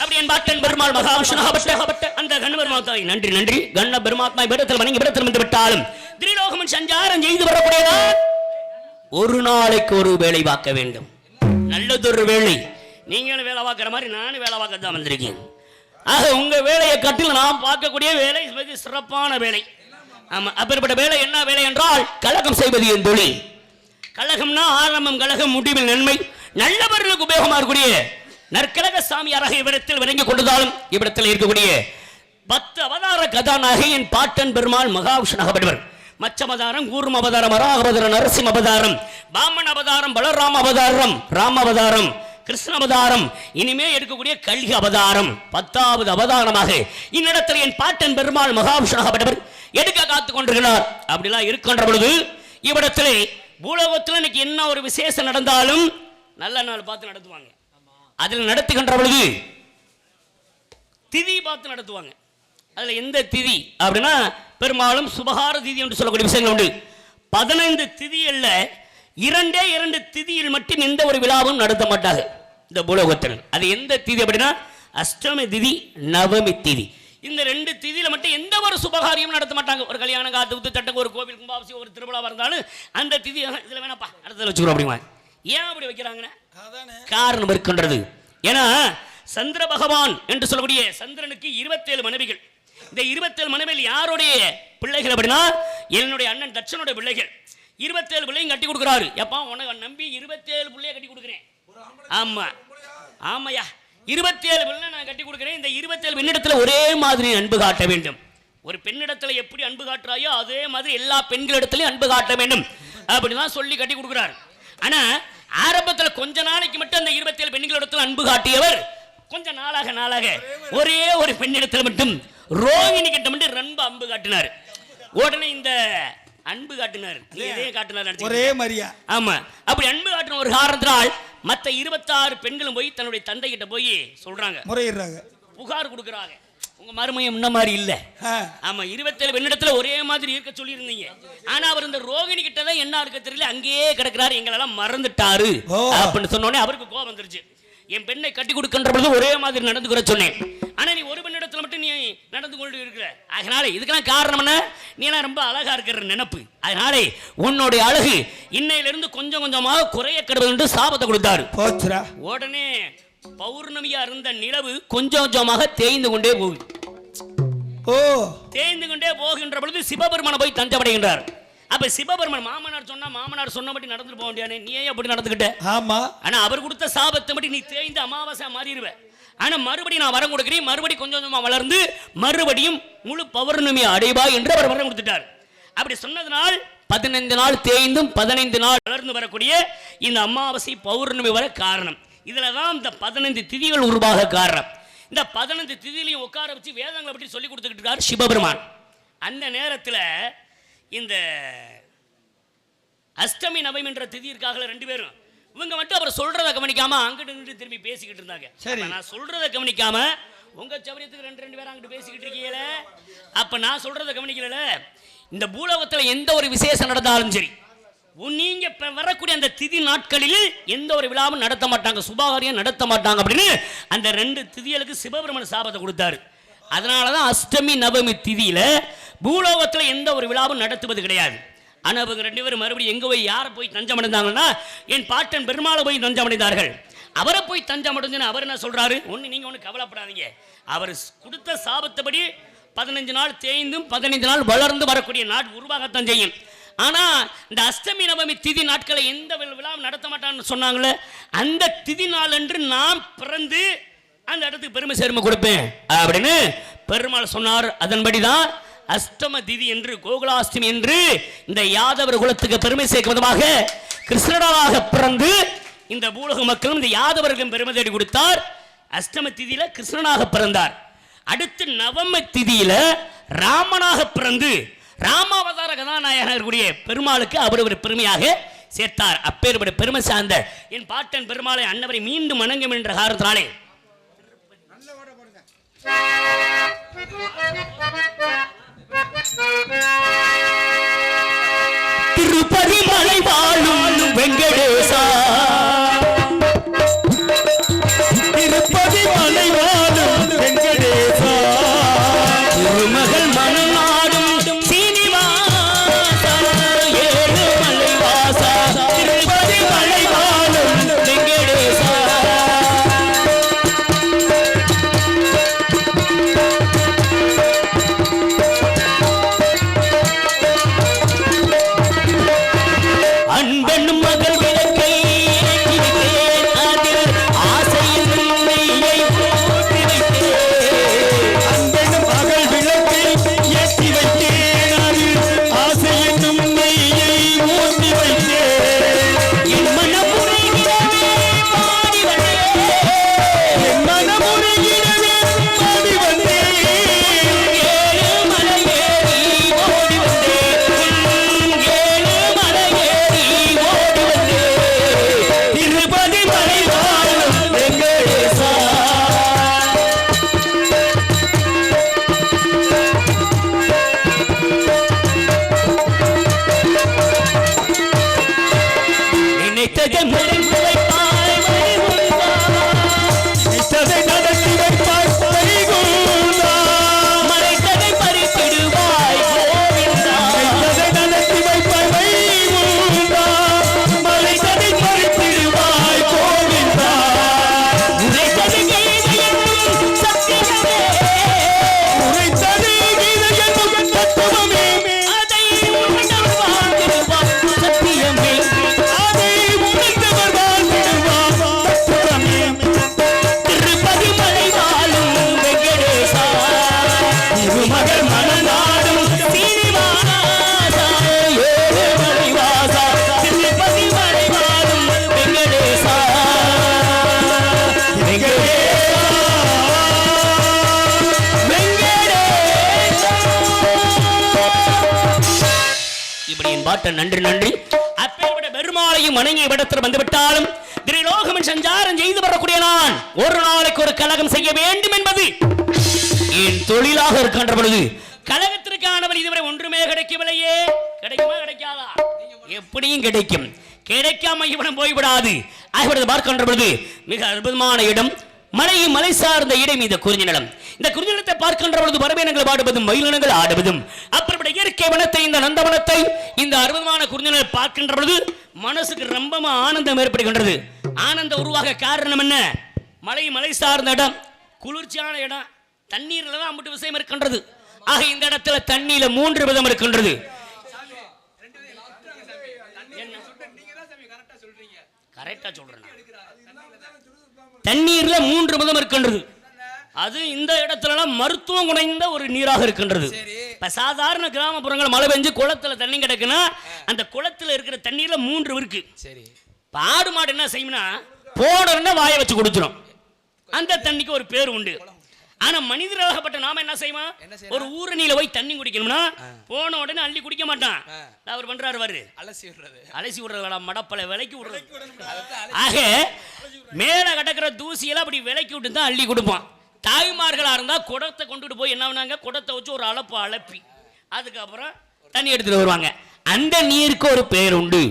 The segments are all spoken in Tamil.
அப்படி என் பாட்டன் பெருமாள் மகாவிஷ்ணுபட்ட அந்த கண்ண பெருமாத்தாய் நன்றி நன்றி கண்ண பெருமாத்மா இடத்தில் வணங்கி விடத்தில் வந்து விட்டாலும் திரிலோகமன் சஞ்சாரம் செய்து வரக்கூடியதா ஒரு நாளைக்கு ஒரு வேலை பார்க்க வேண்டும். நல்லதொரு வேலை. நீங்களும் வேலை பார்க்கிற மாதிரி நானும் வேலை பார்க்க தான் வந்திருக்கேன். ஆக உங்க வேலையை கட்டில் நாம் பார்க்கக்கூடிய வேலை மிக சிறப்பான வேலை. ஆமா, அப்பேற்பட்ட வேலை என்ன வேலை என்றால் கலகம் செய்வது என் தொழில். கலகம்னா ஆரம்பம் கலகம், முடிவில் நன்மை, நல்லவர்களுக்கு உபயோகமாக இருக்கக்கூடிய நற்கலக சாமியாராக இவ்விடத்தில் விளங்கி கொண்டதாலும் இவ்விடத்தில் இருக்கக்கூடிய 10 அவதார கதாநாயகி என் பாட்டன் பெருமாள் மகாவிஷ்ணுபட்டவர். மச்ச அவதாரம், கூர்ம அவதாரம், வராக அவதாரம், நரசிம்ம அவதாரம், பாமன் அவதாரம், பலராம அவதாரம், ராம அவதாரம், கிருஷ்ண அவதாரம், இனிமே இருக்கக்கூடிய கல்கி அவதாரம் 10வது அவதாரமாக இன்னிடத்தில் என் பாட்டன் பெருமாள் மகாவிஷ்ணுபட்டவர் எடுக்க காத்துக் கொண்டிருக்கிறார். அப்படிலாம் இருக்கின்ற பொழுது இவ்விடத்திலே பூலோகத்தில் இன்னைக்கு என்ன ஒரு விசேஷம் நடந்தாலும் நல்ல நாள் பார்த்து நடத்துவாங்க. அதில் நடத்துகின்ற பொழுது திதி பார்த்து நடத்துவாங்க. அதுல எந்த திதி அப்படின்னா பெரும்பாலும் சுபகார திதி என்று சொல்லக்கூடிய விஷயங்கள் உண்டு. 15 திதியில் 2 திதியில் மட்டும் எந்த ஒரு விழாவும் நடத்த மாட்டாங்க இந்த பூலோகத்தில். அது எந்த திதி அப்படின்னா அஷ்டமி திதி, நவமி திதி. இந்த 2 திதியில மட்டும் எந்த ஒரு சுபகாரியமும் நடத்த மாட்டாங்க. ஒரு கல்யாணம், காத்து ஊத்து, தட்டக்கு, ஒரு கோவில், கும்பாபிஷேகம், ஒரு திருவிழா இருந்தாலும் அந்த திதி இதுல வேணாப்பா அடுத்ததுல வச்சுக்கிறோம் அப்படிங்க. ஏன் அப்படி வைக்கிறாங்கன்னா காரணம் இருக்கின்றது. ஏன்னா சந்திர பகவான் என்று சொல்லக்கூடிய சந்திரனுக்கு 27 மனைவிகள். இந்த 27 மனைவிகள் யாருடைய பிள்ளைகள் அப்படின்னா என்னுடைய அண்ணன் தட்சனுடைய பிள்ளைகள். 27 பிள்ளையும் கட்டி கொடுக்குறாரு. எப்பா உனக்கு நம்பி 27 பிள்ளைய கட்டி கொடுக்குறேன். ஆமா ஆமாயா, 27 பிள்ளை நான் கட்டி கொடுக்குறேன். இந்த 27 பெண்ணிடத்துல ஒரே மாதிரி அன்பு காட்ட வேண்டும். ஒரு பெண்ணிடத்துல எப்படி அன்பு காட்டுறாயோ அதே மாதிரி எல்லா பெண்களிடத்திலையும் அன்பு காட்ட வேண்டும் அப்படிதான் சொல்லி கட்டி கொடுக்குறாரு. ஆனா ஆரம்பத்தில் கொஞ்ச நாளைக்கு மட்டும் அந்த 27 பெண்களிடத்தில் அன்பு காட்டியவர் கொஞ்ச நாளாக ஒரே ஒரு பெண்ணிடத்தில் மட்டும் ரோகிணி கிட்ட மட்டும் ரொம்ப அன்பு காட்டினார். உடனே இந்த அன்பு காட்டினார் ஒரே மாதிரியா. ஆமா, அப்படி அன்பு காட்டின ஒரு காரணத்தினால் மற்ற 26 பெண்களும் போய் தன்னுடைய தந்தை கிட்ட போய் சொல்றாங்க, முறையிடுறாங்க, புகார் கொடுக்குறாங்க. உங்க மருமையம் முன்ன மாதிரி இல்ல. ஆமா, 27 பெண்ணிடத்துல ஒரே மாதிரி இருக்க சொல்லி இருந்தீங்க. ஆனா அவர் இந்த ரோகிணி கிட்ட தான் என்ன இருக்க தெரியல, அங்கேயே கிடக்குறாரு, எங்களெல்லாம் மறந்துட்டாரு அப்படின்னு சொன்னோடனே அவருக்கு கோபம் வந்துருச்சு. என் பெண்ணை கட்டி கொடுக்கின்ற பொழுது ஒரே மாதிரி நடந்துக்கிற சொன்னேன். ஆனா நீ ஒரு பெண்ணிடத்துல மட்டும் நீ நடந்து கொண்டு இருக்கிற. அதனால இதுக்கெல்லாம் காரணம் என்ன, நீ எல்லாம் ரொம்ப அழகா இருக்கிற நினைப்பு. அதனால உன்னுடைய அழகு இன்னையிலிருந்து கொஞ்சம் கொஞ்சமாக குறைய கெடுவது என்று சாபத்தை கொடுத்தாரு. உடனே பௌர்ணமியா இருந்த நிலவு கொஞ்சம் கொஞ்சமாக தேய்ந்து கொண்டே போகுது. தேய்ந்து கொண்டே போகின்ற பொழுது சிவபெருமான போய் தஞ்சமடைகின்றார். அப்ப சிவபெருமன் மாமனார் சொன்னா மாமனார் சொன்னபடி நடந்துட்டு போக முடியாது. நீ ஏன் அப்படி நடந்துக்கிட்ட? ஆமா, ஆனா அவர் கொடுத்த சாபத்தை படி நீ தேய்ந்து அமாவாசை மாறிடுவ. ஆனா மறுபடியும் நான் வரம் கொடுக்கிறேன், மறுபடியும் கொஞ்சம் கொஞ்சமா வளர்ந்து மறுபடியும் முழு பௌர்ணமி அடைவா என்று அவர் வரம் கொடுத்துட்டார். அப்படி சொன்னதுனால் 15 நாள் தேய்ந்தும் 15 நாள் வளர்ந்து வரக்கூடிய இந்த அமாவாசை பௌர்ணமி வர காரணம். இதுலதான் இந்த 15 திதிகள் உருவாக காரணம். இந்த 15 திதியிலையும் உட்கார வச்சு வேதங்களை பற்றி சொல்லி கொடுத்துக்கிட்டு இருக்காரு சிவபெருமான். அந்த நேரத்தில் இந்த அஷ்டமி நவமி என்ற திதி இருக்காக 2 பேரும் இவங்க மட்டும் அவர் சொல்றதை கவனிக்காம அங்கிட்டு நின்று திரும்பி பேசிக்கிட்டு இருந்தாங்க. சரி, நான் சொல்றதை கவனிக்காம உங்க சௌரியத்துக்கு 2 பேரும் அங்கிட்டு பேசிக்கிட்டு இருக்கீங்களே, அப்ப நான் சொல்றதை கவனிக்கல. இந்த பூலோகத்துல எந்த ஒரு விசேஷம் நடந்தாலும் சரி, நீங்க வரக்கூடிய அந்த திதி நாட்களில் எந்த ஒரு விழாவும் நடத்த மாட்டாங்க, சுபகாரியம் நடத்த மாட்டாங்க அப்படின்னு அந்த 2 திதிகளுக்கு சிவபெருமன் சாபத்தை கொடுத்தாரு. அதனாலதான் அஷ்டமி நவமி திதியில பூலோகத்தில் எந்த ஒரு விழாவும் நடத்துவது கிடையாது. ஆனா அவங்க 2 பேரும் மறுபடியும் எங்க போய் யாரை போய் தஞ்சம் அடைந்தாங்கன்னா என் பாட்டன் பெருமாளை போய் தஞ்சம் அடைந்தார்கள். அவரை போய் தஞ்சம் அடைஞ்சுன்னு அவர் என்ன சொல்றாரு, நீங்க ஒண்ணு கவலைப்படாதீங்க, அவர் கொடுத்த சாபத்தைப்படி 15 நாள் தேய்ந்தும் 15 நாள் வளர்ந்து வரக்கூடிய நாள் உருவாகத்தான் செய்யும். ஆனா இந்த அஷ்டமி நவமி திதி நாட்களை எந்த விழாவும் நடத்த மாட்டான்னு சொன்னாங்களே, அந்த திதி நாள் அன்று நான் பிறந்து அந்த இடத்துக்கு பெருமை சேர்மை கொடுப்பேன் அப்படின்னு பெருமாள் சொன்னார். அதன்படிதான் அஷ்டம திதி என்று கோகுலாஷ்டமி என்று இந்த யாதவர் குலத்துக்கு பெருமை சேர்க்கும் விதமாக கிருஷ்ணராக பிறந்து இந்த பூலோக மக்களும் இந்த யாதவர்களும் பெருமை தேடி கொடுத்தார். அஷ்டம திதியில கிருஷ்ணனாக பிறந்தார். அடுத்து நவம திதியில ராமனாக பிறந்து ராமாவதார கதாநாயகனுடைய பெருமாளுக்கு அவர் ஒரு பெருமையாக சேர்த்தார். அப்பேற்பட்ட பெருமை சார்ந்த என் பாட்டன் பெருமாளை அன்னவரை மீண்டும் வணங்கும் என்ற காரணத்தினாலே திருப்பதி மலை வாழும் வெங்கடேசா, திருப்பதி மலை வாழும் மனமுறையிடவே பாடி வந்தேன் ஏழு மலையேறி ஓடி வந்தேன் ஏழு மலையேறி ஓடி வந்தேன் திருப்பதி மலை வாழும் வெங்கடேசா நினைத்ததை முடிந்து வைப்பாய் வைகுந்தா. நினைத்ததை நடத்தி வைப்பாய் வைகுந்தா மறைத்ததை பறித்திடுவாய் கோவிந்தா. நினைத்ததை நடத்தி வைப்பாய் வைகுந்தா மலைத்ததை பறித்திடுவாய் கோவிந்தா உரைத்தது கீதை என்னும் சத்தியமே. உரைத்தது கீதை என்னும் தத்துவமே அதை உணர்ந்தவர் வாழ்ந்திடுவார் சத்தியமே. அதை உணர்ந்தவர் வாழ்ந்திடுவார் தத்துவமே திருப்பதி மலை வாழும் வெங்கடேசா. திருமகள் மனநாடும் சீனிவாசா. ஏழு மலை வாசா. திருப்பதி மலை வாழும் வெங்கடேசா. வெங்கடேசா வெங்கடேசா. இப்படி என் பாட்ட நன்றி நன்றி. அப்பேற்பட்ட பெருமாளையும் வணங்கிய விடத்தில் வந்துவிட்டாலும் திரிலோகமன் சஞ்சாரம் செய்து வரக்கூடிய நான் ஒரு நாளைக்கு ஒரு கலகம் செய்ய வேண்டும் என்பது என் தொழிலாக இருக்கின்ற பொழுது கலகத்திற்கானவர் இதுவரை ஒன்றுமே கிடைக்கவில்லையே. கிடைக்குமா கிடைக்காதா? எப்படியும் கிடைக்கும். கிடைக்காம இவனம் போய்விடாது. ஆகிவிடுது பார்க்கின்ற பொழுது மிக அற்புதமான இடம் மலையும் மலை சார்ந்த இடம் இந்த குறிஞ்சி நிலம். இந்த குறிஞ்சி நிலத்தை பார்க்கின்ற பொழுது வரவேனங்கள் பாடுவதும் மயிலினங்கள் ஆடுவதும் அப்படிப்பட்ட இயற்கை வனத்தை இந்த நந்தவனத்தை இந்த அற்புதமான குறிஞ்சி நிலம் பார்க்கின்ற பொழுது மனசுக்கு ரொம்ப ஆனந்தம் ஏற்படுகின்றது. ஆனந்தம் உருவாக காரணம் என்ன? மலை சார்ந்த இடம், குளிர்ச்சியான இடம், தண்ணீர்ல தான் அம்புட்டு விஷயம் இருக்கின்றது. ஆக இந்த இடத்துல தண்ணீர்ல 3 விதம் இருக்கின்றது. கரெக்டா சொல்றேன். தண்ணீர்ல 3 விதம் இருக்கின்றது. அது இந்த இடத்துல மருத்துவம் குறைந்த ஒரு நீராக இருக்கின்றது. இப்ப சாதாரண கிராமப்புறங்கள் மழை பெஞ்சு குளத்துல தண்ணி கிடக்குன்னா அந்த குளத்துல இருக்கிற தண்ணீர்ல 3 இருக்கு. ஆடு மாடு என்ன செய்யும்னா போடணும்னா வாயை வச்சு குடிச்சிடும். அந்த தண்ணிக்கு ஒரு பேர் உண்டு. ஆனா மனிதராகப்பட்ட நாம என்ன செய்வோம்? ஒரு ஊரணியில போய் தண்ணி குடிக்கணும்னா போன உடனே அள்ளி குடிக்க மாட்டான். அவர் பண்றாரு வாரு, அலசி விடுறது மடப்பல விலைக்கு விடுறது. ஆக மேல கிடக்கிற தூசியெல்லாம் அப்படி விலைக்கு விட்டு தான் அள்ளி கொடுப்பான். தாய்மார்களா இருந்தா குடத்தை கொண்டுட்டு போய் என்ன பண்ணாங்க, குடத்தை வச்சு ஒரு அளப்பு அளப்பி அதுக்கப்புறம் தண்ணி எடுத்துட்டு வருவாங்க. அந்த நீருக்கு ஒரு பேர் உண்டு.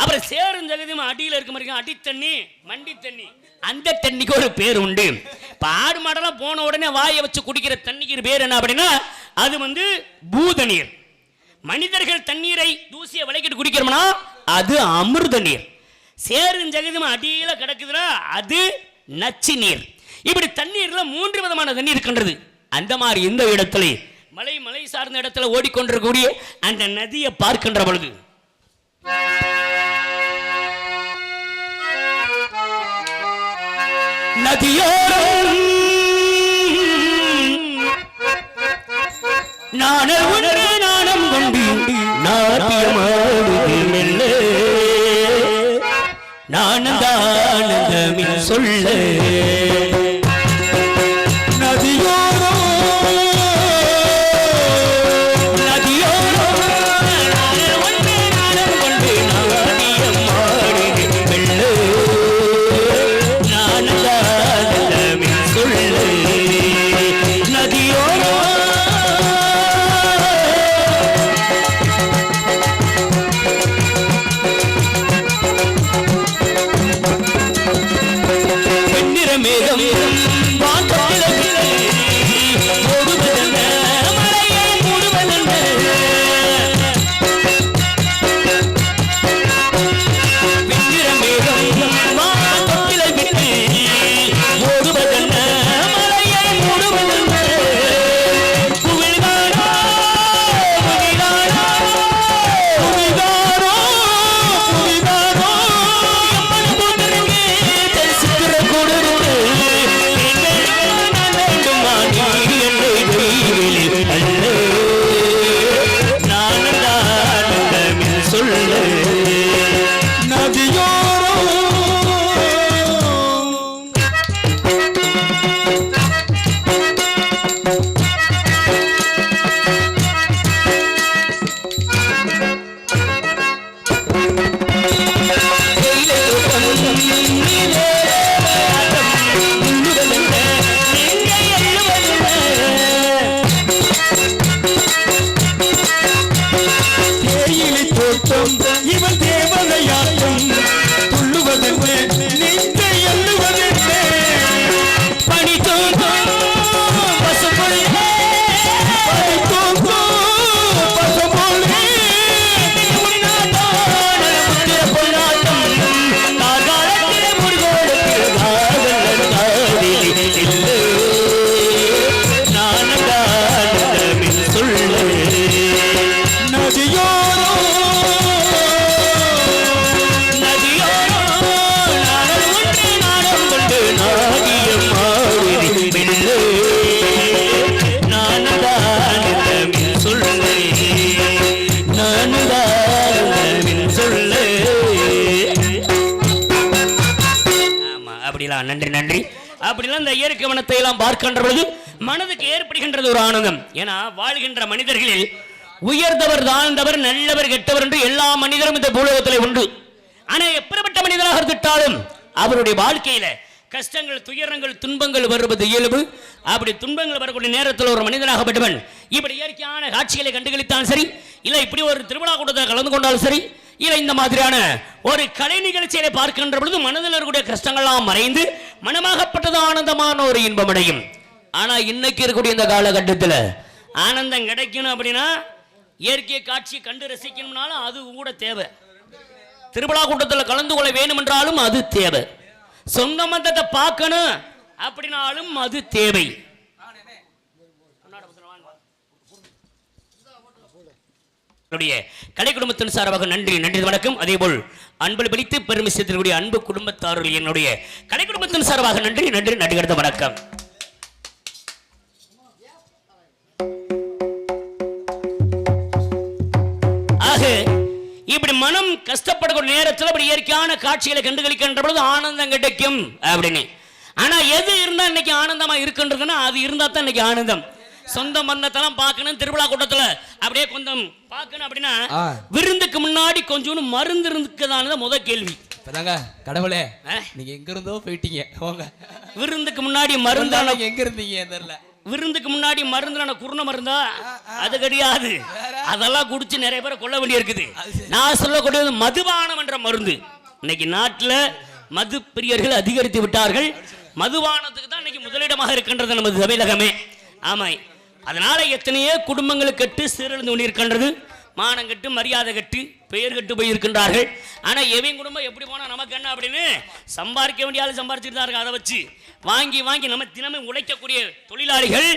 அப்புறம் சேரும் ஜெகதியும் அடியில் இருக்க மாதிரி அடி தண்ணி, மண்டி தண்ணி, அந்த தண்ணிக்கு ஒரு பேர் உண்டு. இப்ப ஆடு மாடெல்லாம் போன உடனே வாயை வச்சு குடிக்கிற தண்ணிக்கு பேர் என்ன அப்படின்னா அது பூத நீர். மனிதர்கள் தண்ணீரை தூசியை விளக்கிட்டு குடிக்கிறோம்னா அது அமிர்த நீர். சேரும் ஜெகதியும் அடியில கிடக்குதுன்னா அது நச்சு நீர். இப்படி தண்ணீர்ல 3 விதமான தண்ணீர் இருக்கின்றது. அந்த மாதிரி இந்த இடத்துல மலை சார்ந்த இடத்துல ஓடிக்கொண்டிருக்கக்கூடிய அந்த நதியை பார்க்கின்ற பொழுது நதியோரம் நாணம் கொண்டு நாட்டியமாடுது மெல்ல நானந்தானந்தமின் சொல்ல நன்றி நன்றி. அப்படிலாம் இந்த இயற்கை வனத்தை எல்லாம் பார்க்கின்ற பொழுது மனதுக்கு ஏற்படுகின்றது ஒரு ஆனந்தம். ஏன்னா வாழ்கின்ற மனிதர்களில் உயர்ந்தவர் தாழ்ந்தவர் நல்லவர் கெட்டவர் என்று எல்லா மனிதரும் இந்த பூலோகத்தில் உண்டு. ஆனா எப்படிப்பட்ட மனிதராக இருந்துட்டாலும் அவருடைய வாழ்க்கையில கஷ்டங்கள் துயரங்கள் துன்பங்கள் வருவது இயல்பு. அப்படி துன்பங்கள் வரக்கூடிய நேரத்தில் ஒரு மனிதனாகப்பட்டவன் இப்படி இயற்கையான காட்சிகளை கண்டுகளித்தான் சரி, இல்லை இப்படி ஒரு திருவிழா கூட்டத்தில் கலந்து கொண்டாலும் சரி, இல்லை இந்த மாதிரியான ஒரு கலை நிகழ்ச்சியை பார்க்கின்ற பொழுது மனதில் இருக்கக்கூடிய கஷ்டங்கள்லாம் மறைந்து மனமாகப்பட்டது ஆனந்தமான ஒரு இன்பம் அடையும். ஆனா இன்னைக்கு இருக்கக்கூடிய இந்த காலகட்டத்தில் ஆனந்தம் கிடைக்கணும் அப்படின்னா இயற்கை காட்சி கண்டு ரசிக்கணும்னாலும் அது கூட தேவை. திருவிழா கூட்டத்தில் கலந்து கொள்ள வேண்டும் என்றாலும் அது தேவை. சொந்த மந்தத்தை பார்க்கணும் அப்படின்னாலும் அது தேவை. கலை குடும்பத்தின் சார்பாக நன்றி நன்றி வணக்கம். அதேபோல் அன்பு பிடித்து பெருமை சேர்த்திருக்கூடிய அன்பு குடும்பத்தார்கள் என்னுடைய கலை குடும்பத்தின் சார்பாக நன்றி நன்றி நன்றி அடுத்த வணக்கம். ஆக இப்படி மனம் கஷ்டப்படக்கூடிய நேரத்தில் அப்படி இயற்கையான காட்சிகளை கண்டுகளிக்கின்ற பொழுது ஆனந்தம் கிடைக்கும் அப்படின்னு. ஆனா எது இருந்தா இன்னைக்கு ஆனந்தமா இருக்குன்றதுன்னா அது இருந்தா தான் இன்னைக்கு ஆனந்தம். சொந்த மந்தத்தெல்லாம் பார்க்கணும், திருவிழா கூட்டத்துல அப்படியே கொஞ்சம் பார்க்கணும் அப்படின்னா விருந்துக்கு முன்னாடி கொஞ்சம் மருந்து இருக்குதானது முதல் கேள்வி. கடவுளே நீங்க எங்க இருந்தோ போயிட்டீங்க. விருந்துக்கு முன்னாடி மருந்து எங்க இருந்தீங்க தெரியல. விருந்துக்கு முன்னாடி மருந்து குருண மருந்தா அது கிடையாது. அதெல்லாம் குடிச்சு நிறைய பேரை கொள்ள வேண்டி இருக்குது. நான் சொல்லக்கூடியது மதுபானம் என்ற மருந்து. இன்னைக்கு நாட்டுல மது பிரியர்கள் அதிகரித்து விட்டார்கள். மதுபானத்துக்கு தான் இன்னைக்கு முதலிடமாக இருக்கின்றது நமது தமிழகமே. ஆமா, அதனால எத்தனையோ குடும்பங்கள் கெட்டு சீரழிந்து கொண்டிருக்கின்றது. மானம் கட்டு மரியாதை கட்டு பெயர் கட்டு போய் இருக்கின்றார்கள். ஆனா எவன் குடும்பம் எப்படி போனா நமக்கு என்ன அப்படின்னு சம்பாதிக்க வேண்டிய ஆளு சம்பாதிச்சுட்டு தான் இருக்கு. அதை வச்சு வாங்கி வாங்கி நம்ம தினமும் உழைக்கக்கூடிய தொழிலாளிகள்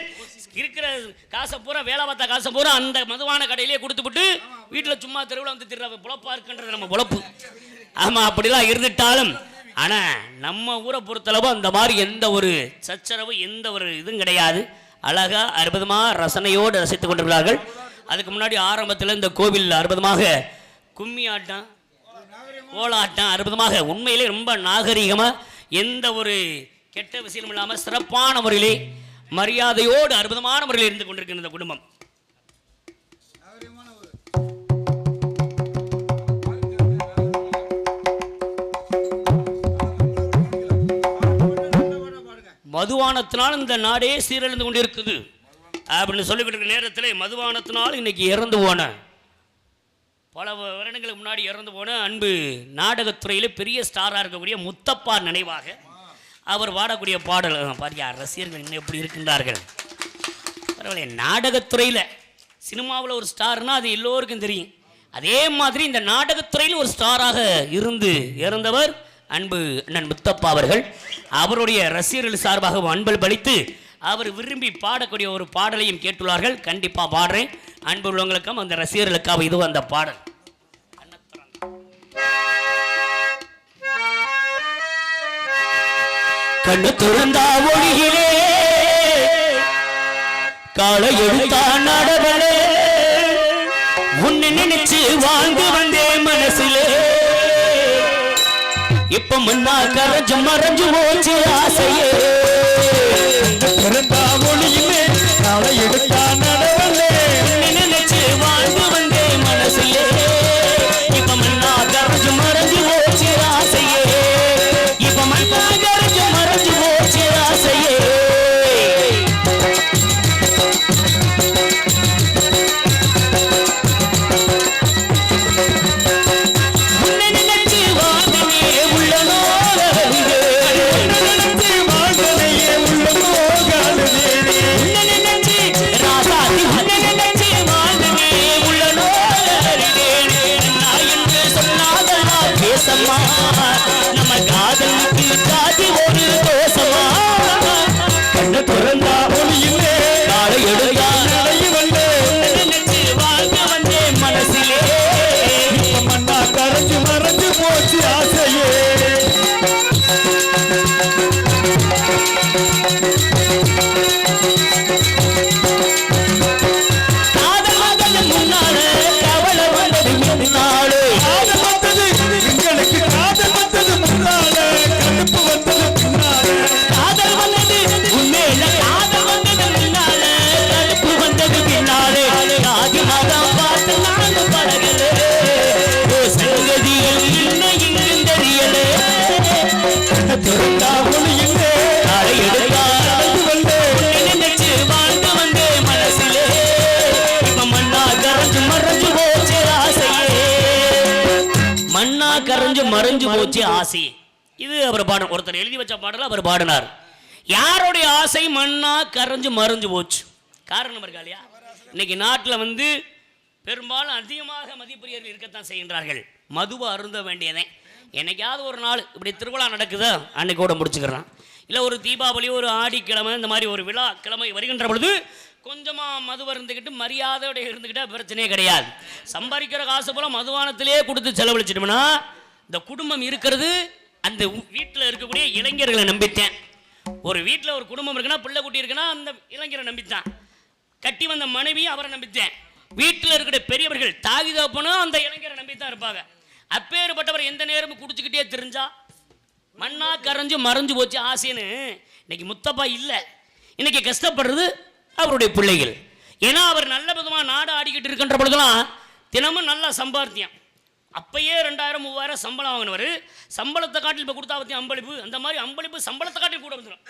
இருக்கிற காசை பூரா வேலை பார்த்த காசை பூரா அந்த மதுவான கடையிலேயே கொடுத்துவிட்டு வீட்டில் சும்மா தெருவில் வந்து திரு பொழப்பா இருக்கின்றது நம்ம பொழப்பு. ஆமா, அப்படிலாம் இருந்துட்டாலும் ஆனா நம்ம ஊரை பொறுத்தளவு அந்த மாதிரி எந்த ஒரு சச்சரவு எந்த ஒரு இதுவும் கிடையாது. அழகா அற்புதமா ரசனையோடு ரசித்துக் கொண்டிருக்கிறார்கள். அதுக்கு முன்னாடி ஆரம்பத்தில் இந்த கோவில் அற்புதமாக கும்மி ஆட்டம் கோலாட்டம் அற்புதமாக உண்மையிலே ரொம்ப நாகரீகமாக எந்த ஒரு கெட்ட விஷயம் இல்லாமல் சிறப்பான முறையிலே மரியாதையோடு அற்புதமான முறையில் இருந்து கொண்டிருக்கிற இந்த குடும்பம். மதுவானத்தினால் இந்த நாடே சீரழிந்து கொண்டிருக்குது அப்படின்னு சொல்லிக்கிட்டு நேரத்தில் மதுபானத்தினால் இன்னைக்கு இறந்து போன பல வருடங்களுக்கு முன்னாடி இறந்து போன அன்பு நாடகத்துறையில் பெரிய ஸ்டாராக இருக்கக்கூடிய முத்தப்பா நினைவாக அவர் பாடக்கூடிய பாடல் பாருங்க. ரசிகர்கள் இன்னும் எப்படி இருக்கின்றார்கள். பரவாயில்ல, நாடகத்துறையில் சினிமாவில் ஒரு ஸ்டார்னா அது எல்லோருக்கும் தெரியும். அதே மாதிரி இந்த நாடகத்துறையில் ஒரு ஸ்டாராக இருந்து இறந்தவர் அன்பு அண்ணன் முத்தப்பா அவர்கள். அவருடைய ரசிகர்கள் சார்பாக அன்பல் பளித்து அவர் விரும்பி பாடக்கூடிய ஒரு பாடலையும் கேட்டுள்ளார்கள். கண்டிப்பா பாடுறேன். அன்பு உள்ளவங்களுக்கும் அந்த ரசிகர்களுக்காக இது அந்த பாடல். கண்ணு திறந்தா ஒளியிலே காலை எழுத்தா நடவலே உன்னை நினைச்சு வாழ்ந்து வந்தேன் மனசிலே. இப்ப முன்னா கரைஞ்சு மறைஞ்சு போச்சு ஆசையே. பிறந்தா மொழியுமே நாளை எடுத்தா நடவலே நினைச்சு வாழ்ந்து வந்தே மனசிலே. இப்ப முன்னா கரைஞ்சு மறைஞ்சு போச்சு ஆசையே. இப்ப முன்னா கரைஞ்சு மறைஞ்சு போச்சு ஆசையே. வாழ்ந்தனையே மறைஞ்சு போச்சு ஆசை. இது அவர் பாடம், ஒருத்தர் எழுதி வச்ச பாடல அவர் பாடினார். யாருடைய ஆசை மண்ணா கரைஞ்சு மறைஞ்சு போச்சு? காரணம் இருக்கா இல்லையா? இன்னைக்கு நாட்டில் பெரும்பாலும் அதிகமாக மதிப்பிரியர்கள் இருக்கத்தான் செய்கின்றார்கள். மதுவை அருந்த வேண்டியதே. என்னைக்காவது ஒரு நாள் இப்படி திருவிழா நடக்குதா அன்னைக்கு கூட முடிச்சுக்கிறான். இல்லை ஒரு தீபாவளி, ஒரு ஆடிக்கிழமை, இந்த மாதிரி ஒரு விழா கிழமை வருகின்ற பொழுது கொஞ்சமாக மது இருந்துக்கிட்டு மரியாதையோட இருந்துக்கிட்டால் பிரச்சனையே கிடையாது. சம்பாதிக்கிற காசு போல மதுவானத்திலே கொடுத்து செலவழிச்சிட்டோம்னா இந்த குடும்பம் இருக்கிறது அந்த வீட்டில் இருக்கக்கூடிய இளைஞர்களை நம்பித்தேன். ஒரு வீட்டில் ஒரு குடும்பம் இருக்குன்னா, பிள்ளை குட்டி இருக்குன்னா அந்த இளைஞரை நம்பித்தான். கட்டி வந்த மனைவி அவரை நம்பித்தேன். வீட்டில் இருக்கிற பெரியவர்கள் தாகி தகப்பனும் அந்த இளைஞரை நம்பித்தான் இருப்பாங்க. அப்பேற்பட்டவர் எந்த நேரமும் குடிச்சுக்கிட்டே தெரிஞ்சா மண்ணா கரைஞ்சு மறைஞ்சு போச்சு ஆசைன்னு இன்னைக்கு முத்தப்பா இல்லை. இன்னைக்கு கஷ்டப்படுறது அவருடைய பிள்ளைகள். ஏன்னா அவர் நல்ல விதமாக நாடு ஆடிக்கிட்டு இருக்கின்ற பொழுதுலாம் தினமும் நல்லா சம்பாத்தியம். அப்பயே 2000 3000 சம்பளம் வாங்கினவர் சம்பளத்தை காட்டில் இப்போ கொடுத்தா பற்றி அம்பளிப்பு, அந்த மாதிரி அம்பளிப்பு சம்பளத்தை காட்டில் கூட வந்துடும்.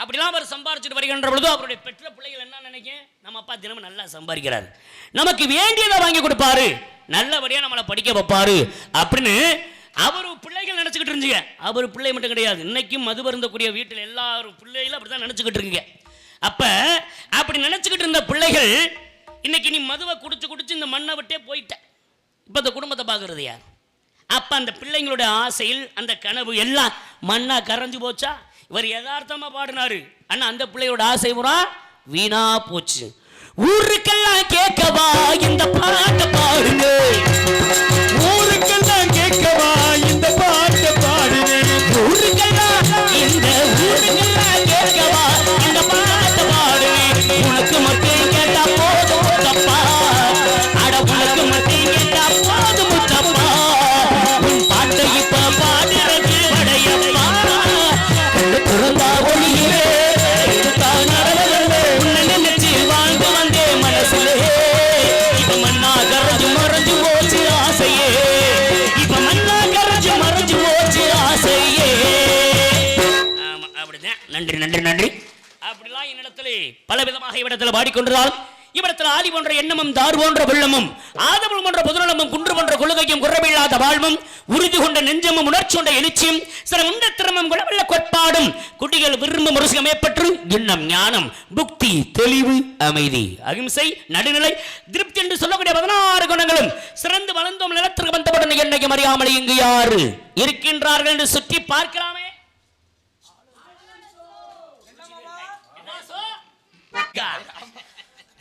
அப்படிலாம் அவர் சம்பாரிச்சுட்டு வருகின்ற பொழுது அவருடைய பெற்ற பிள்ளைகள் என்ன நினைக்கும்? நம்ம அப்பா தினமும் நல்லா சம்பாதிக்கிறார், நமக்கு வேண்டியதை வாங்கி கொடுப்பாரு, நல்லபடியாக நம்மளை படிக்க வைப்பாரு அப்படின்னு அவர் பிள்ளைகள் நினச்சிக்கிட்டு இருந்துங்க. அவர் பிள்ளை மட்டும் கிடையாது, இன்னைக்கும் மது வருந்தக்கூடிய வீட்டில் எல்லாரும் பிள்ளைகளும் அப்படி தான் நினச்சிக்கிட்டு இருக்குங்க. அப்போ அப்படி நினச்சிக்கிட்டு இருந்த பிள்ளைகள் இன்னைக்கு நீ மதுவை குடிச்சு குடிச்சு இந்த மண்ணை விட்டே போயிட்ட. இப்போ இந்த குடும்பத்தை பார்க்கறது யார்? அப்போ அந்த பிள்ளைங்களுடைய ஆசையில் அந்த கனவு எல்லாம் மண்ணா கரைஞ்சு போச்சா? இவர் யதார்த்தமா பாடினாரு, ஆனா அந்த பிள்ளையோட ஆசை முறா வீணா போச்சு. ஊருக்கெல்லாம் கேட்கவா இந்த பாட்டை பாடுங்க, ஊருக்கெல்லாம் கேட்கவா இந்த பாட்டை பாடுங்க, ஊருக்கெல்லாம் இந்த ஊருக்கெல்லாம் கேட்கவா இந்த பாட்டை பாடுங்க. உனக்கு மட்டும் கேட்டா போதும் தப்பா, அட உனக்கு மட்டும் கேட்டா போதும் தப்பா, உன் பாட்டை இப்ப பாடுறது வடையப்பா. பிறந்தா ஒளியிலே உன்னை நினைச்சு வாழ்ந்து வந்தே மனசுலே, இப்ப மண்ணா கரைஞ்சு மறைஞ்சு போச்சு ஆசையே, இப்ப மண்ணா கரைஞ்சு மறைஞ்சு போச்சு ஆசையே. ஆமா அப்படிதான். நன்றி நன்றி நன்றி. அப்படிலாம் என்னிடத்துல பல விதமாக இவ்விடத்துல பாடிக்கொண்டதால் இவ்விடத்தில் ஆதி போன்ற எண்ணமும் தார் போன்ற வெள்ளமும் ஆதவள் போன்ற புதுநலமும் குன்று போன்ற கொள்கையும் குறைவில்லாத வாழ்வும் உறுதி கொண்ட நெஞ்சமும் உணர்ச்சி கொண்ட எழுச்சியும் சில உண்ட திறமும் குணவெள்ள கோட்பாடும் குட்டிகள் விரும்பும் முரசுகமே பற்று எண்ணம் ஞானம் புக்தி தெளிவு அமைதி அகிம்சை நடுநிலை திருப்தி என்று சொல்லக்கூடிய 16 குணங்களும் சிறந்து வளர்ந்தோம் நிலத்திற்கு வந்தவுடன் என்னைக்கு அறியாமல் இங்கு யாரு இருக்கின்றார்கள் என்று சுற்றி பார்க்கலாமே.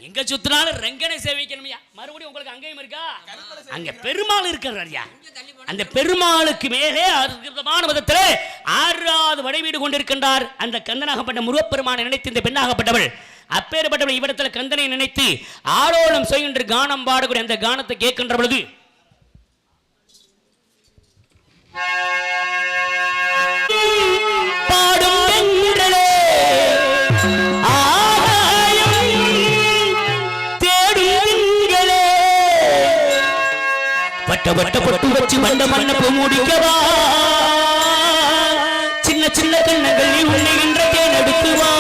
எங்க சுத்தினாலும் ரெங்கனை சேவிக்கணும்யா. மறுபடியும் உங்களுக்கு அங்கேயும் இருக்கா? அங்க பெருமாள் இருக்கிறாரியா. அந்த பெருமாளுக்கு மேலே அற்புதமான விதத்திலே 6வது வடை வீடு கொண்டிருக்கின்றார். அந்த கந்தனாகப்பட்ட முருகப்பெருமானை நினைத்து இந்த பெண்ணாகப்பட்டவள் அப்பேற்பட்டவள் இவ்விடத்தில் கந்தனை நினைத்து ஆளோலம் செய்கின்ற கானம் பாடக்கூடிய அந்த கானத்தை கேட்கின்ற பொழுது வட்ட பொட்டு வச்சு மண்ட மண்ணப்பு முடிக்கவா, சின்ன சின்ன கண்ணங்களில் உண்ணுகின்ற தேன் எடுத்துவா,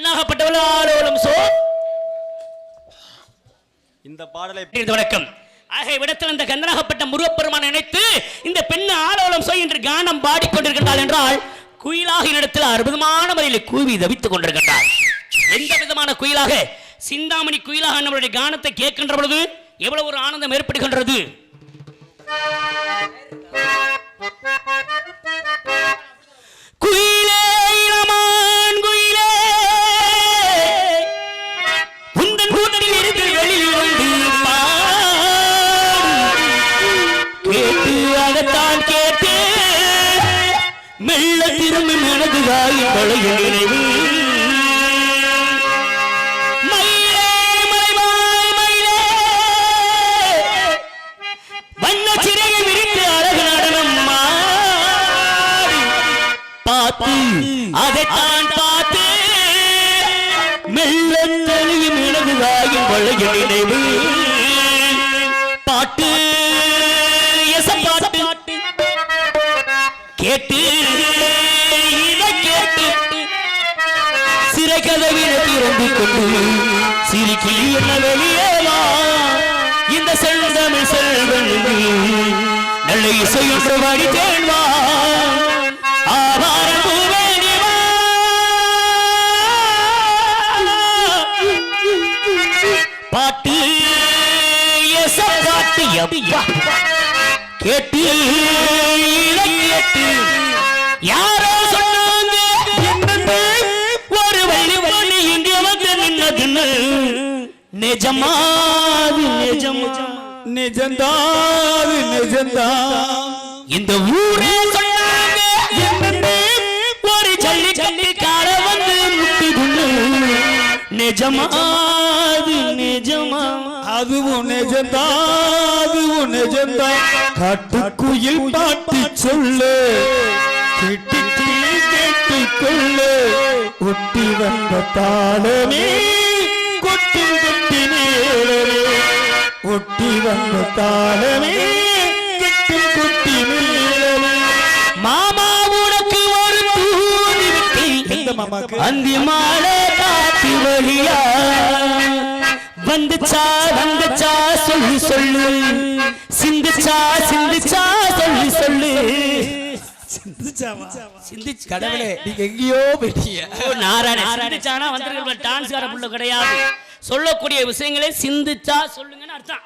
பெண்ணாகப்பட்டவள் ஆலோலம் சோ இந்த பாடலை வணக்கம். ஆக விடத்தில் இந்த கந்தனாகப்பட்ட முருகப்பெருமான் நினைத்து இந்த பெண் ஆலோலம் சோ என்று கானம் பாடிக்கொண்டிருக்கிறாள் என்றால் குயிலாக இடத்தில் அற்புதமான முறையில் கூவி தவித்துக் கொண்டிருக்கின்றார். எந்த விதமான குயிலாக? சிந்தாமணி குயிலாக நம்மளுடைய கானத்தை கேட்கின்ற பொழுது எவ்வளவு ஒரு ஆனந்தம் ஏற்படுகின்றது. குயிலே இளமான் குயிலே உந்தன் கூட்டில் இருந்து வெளியில் வந்து கேட்டு அதைத்தான் கேட்டு மெல்ல திரும்பி மனதுகாய் பழைய நினைவு அதைத்தான் பார்த்து மெல்ல தெளியும் இலகுவாயும் பழைய நினைவு பாட்டு பாட்டு கேட்டு இதை கேட்டு சிறை கதவினை திறந்து கொண்டு சிரிக்கி என்ன வெளியேவா இந்த செல்வமிழ் செல்வன் நல்ல இசையொன்று வாடி தேழ்வா பாட்டு பாட்டு கேட்டு கேட்டு யாரோ சொன்னாங்க ஒரு வழி வழி இங்கே வந்து நின்னதுன்னு நிஜமாது நிஜமா நிஜந்தாது நிஜந்தா இந்த ஊரே சொன்னாங்க ஒரு ஜல்லி ஜல்லி கார வந்து முட்டிதுன்னு நிஜமாது நிஜமா அதுவும் நிஜந்தா அதுவும் நிஜந்தா காட்டுக்குயில் பாட்டு சொல்லு கிட்டி கேட்டுக்கொள்ளு ஒட்டி வந்த தாளமே கொட்டி கொட்டி மேலே ஒட்டி வந்த தாளமே கொட்டி கொட்டி மேலே மாமா உனக்கு ஒரு தூணி விட்டு அந்தி மாலை காட்டி வழியா வந்துச்சா வந்துச்சா சொல்லு சொல்லு சிந்துச்சா சிந்துச்சா சொல்லு சொல்லு சிந்திச்சு கடவுளே நீங்க எங்கேயோ போயிட்டீங்க. நாராயண வந்து டான்ஸ் கார புள்ள கிடையாது. சொல்லக்கூடிய விஷயங்களே சிந்திச்சா சொல்லுங்கன்னு அர்த்தம்.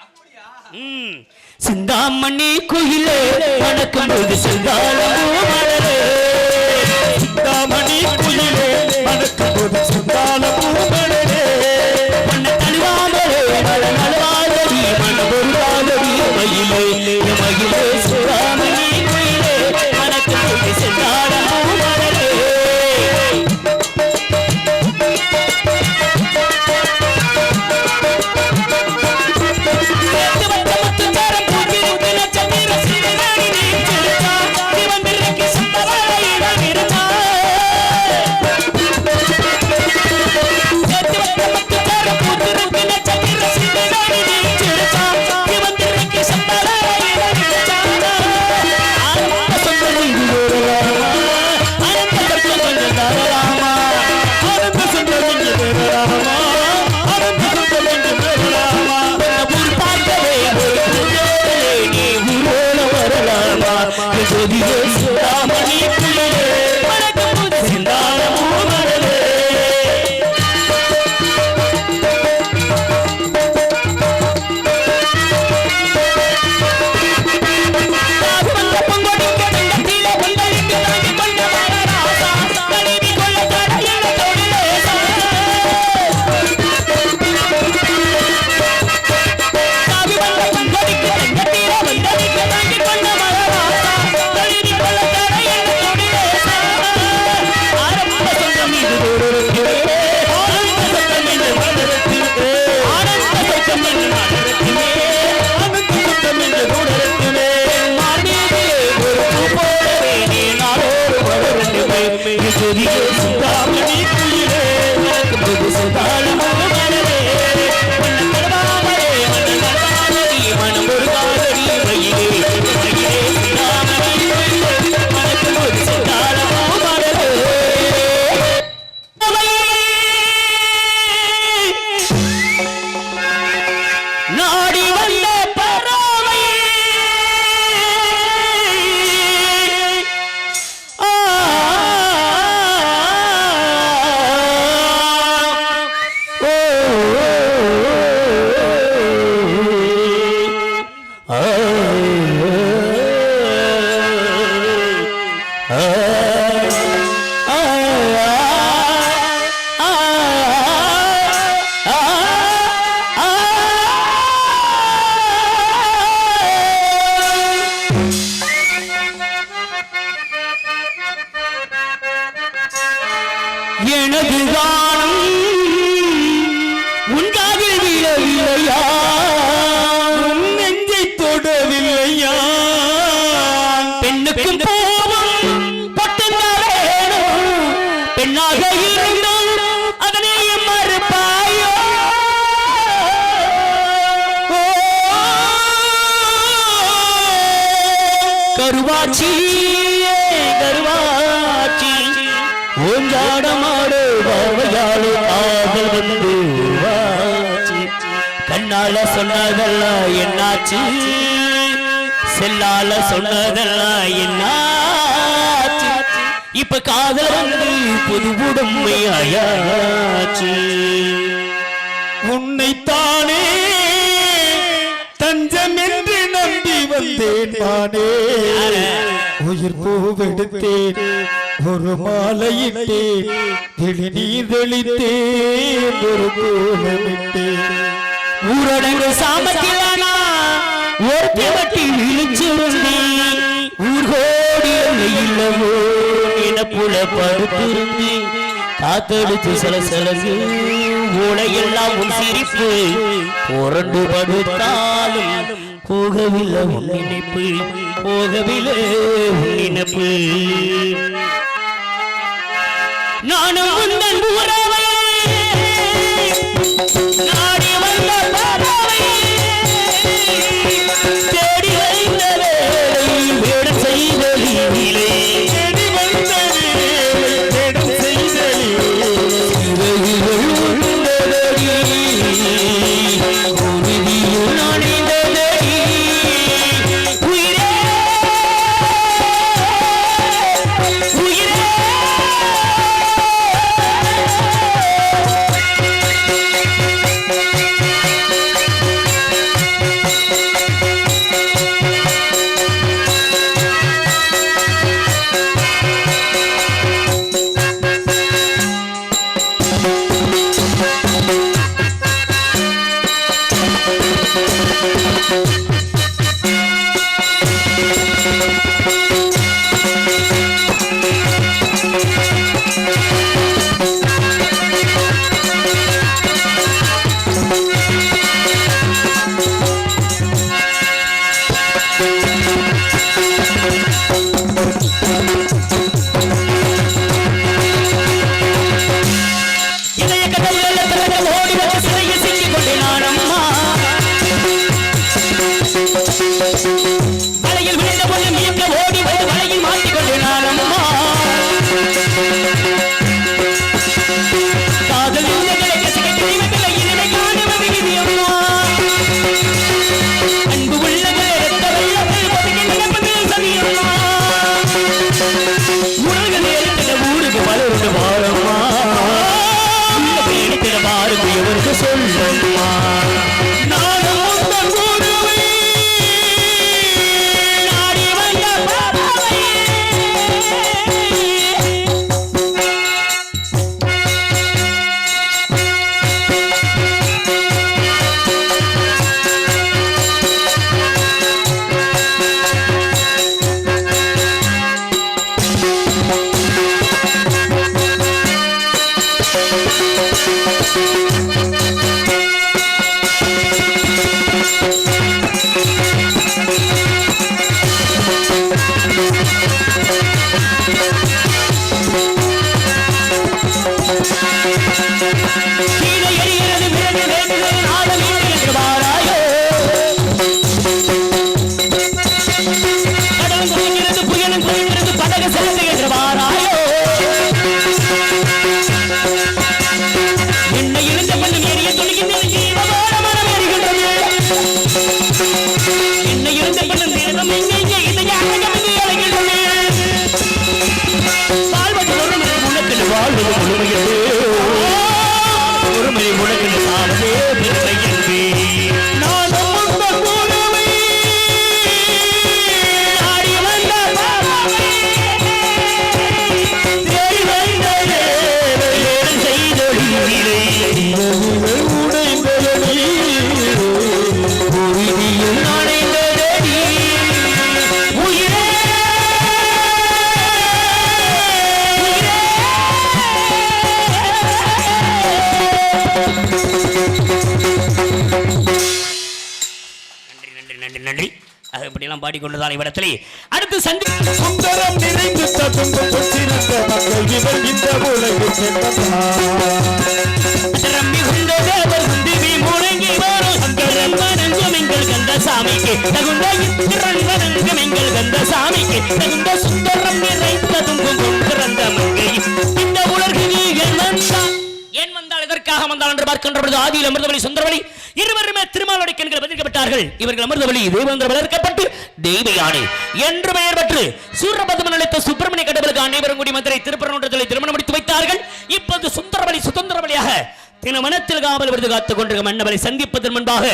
சிந்தாமணி குயிலே வணக்கம் போது சிந்தாளமோ மலரே சிந்தாமணி குயிலே வணக்கம் போது சிந்தாளமோ மலரே மண்ண தழுவாமலே நலவாதடி மண்ண பொருளாதடி மயிலே மயிலே சிந்தாமணி குயிலே வணக்கம் போது சிந்தாளமோ மலரே எனது கானம் உன் காதில் விழவில்லையா, உன் நெஞ்சை தொடவில்லையா, பெண்ணுக்கும் போவம் பட்டுங்களேனும் பெண்ணாக இருந்தும் அதனை மறுப்பாயோ, கருவாச்சி கருவாச்சி ஓஞ்சாடமாடு பாவையாளு காதல் வந்து வாச்சி, கண்ணால சொன்னதெல்லாம் என்னாச்சு, செல்லால சொன்னதெல்லாம் என்னாச்சு, இப்ப காதல் வந்து புது உடமையாயாச்சு. உன்னைத்தானே தஞ்சம் என்று நம்பி வந்தேன் நானே, உயிர் பூவெடுத்தேன் ஒரு மாலையிட்டேன், தெளிநீர் தெளித்தேன் ஒரு கோலமிட்டேன், ஊரடங்கு சாமத்திலானா ஓட்டி வட்டி விழிச்சிருந்தேன், ஊர்கோடி இல்லவோ என புல படுத்திருந்து காத்தடித்து சலசலங்கு ஊழையெல்லாம் உன் சிரிப்பு புரண்டு படுத்தாலும் போகவில்லை உன் நினைப்பு, போகவில்லை உன் நினைப்பு. நானும் உந்தன் உறவை நாடி வந்த பாபாவை தேடி வைத்த வேலை வேட செய்தலிலே, தேடி வந்த வேலை தேடும் செய்தலிலே, இவைகள் உண்டதடி உறுதியும் நாணிந்ததடி, உயிரே உயிரே வலையில் விழுந்த பொண்ணு மீட்க ஓடி வந்து வலையில் மாட்டிக்கொண்டான் அம்மா, காதல் உள்ளங்களை கசிக்க கிழிவதில்லை இனிமை காணுவது இது அம்மா, அன்பு உள்ளங்களை ரத்த வெள்ளத்தில் பதுக்கி நடப்பதில் சதியம்மா, உலகில் எழுந்த ஊருக்கு வளர்ந்து வாழம்மா, பேடித்திட பாருக்கு எவருக்கு சொல்லம்மா, நானும் உந்தன் உறவை நாடி வந்த பாபாவை கீழே எரிகிறது பிறகு வேண்டுகிறது நாதம் என்று வாராயோ, கடலும் குதிக்கிறது புயலும் குதிக்கிறது படக செலுத்து என்று வாராயோ, என்னை இருந்த பண்ணும் எரிய துணிகின்றது ஜீவமான மனம் எரிகின்றது, என்னை இருந்த பண்ணும் நேரம் எங்கே இந்த யாகம் இறங்கின்றது, வாழ்வது ஒரு மனித உள்ளத்தில் வாழ்வது முழுமையது அப்படியெல்லாம் பாடிக்கொண்டதால் இவ்விடத்திலே அடுத்து சந்தி சுந்தரம் நிறைந்து ததும்பும் பொற்றிருந்த மக்கள் இவர் இந்த உலகில் சென்றதார். மிகுந்த தேவர் குந்திவி முழங்கி வரும் சங்கரன் வணங்கும் எங்கள் கந்தசாமிக்கு தகுந்த இந்திரன் வணங்கும் எங்கள் கந்தசாமிக்கு தகுந்த சுந்தரம் நிறைந்ததும் கொண்டிருந்த மங்கை இந்த உலகில் ஏன் வந்தால் எதற்காக வந்தால் என்று பார்க்கின்ற பொழுது ஆதியில் அமிர்தவழி சுந்தரவழி இருவருமே திருமாலுடைய கண்கள் பதிக்கப்பட்டார்கள். இவர்கள் அமிர்தவழி தேவேந்திர வளர்க்கப்பட்டு தெய்வ யானை என்று பெயர் பெற்று சூரபத்மன் அளித்த சுப்பிரமணிய கடவுளுக்கு அனைவரும் கூடி மதுரை திருப்பரங்குன்றத்தில் திருமணம் முடித்து வைத்தார்கள். இப்போது சுந்தரவழி சுதந்திர வழியாக திருமணத்தில் காவல் விருது காத்துக் கொண்டிருக்கும் மன்னவரை சந்திப்பதன் முன்பாக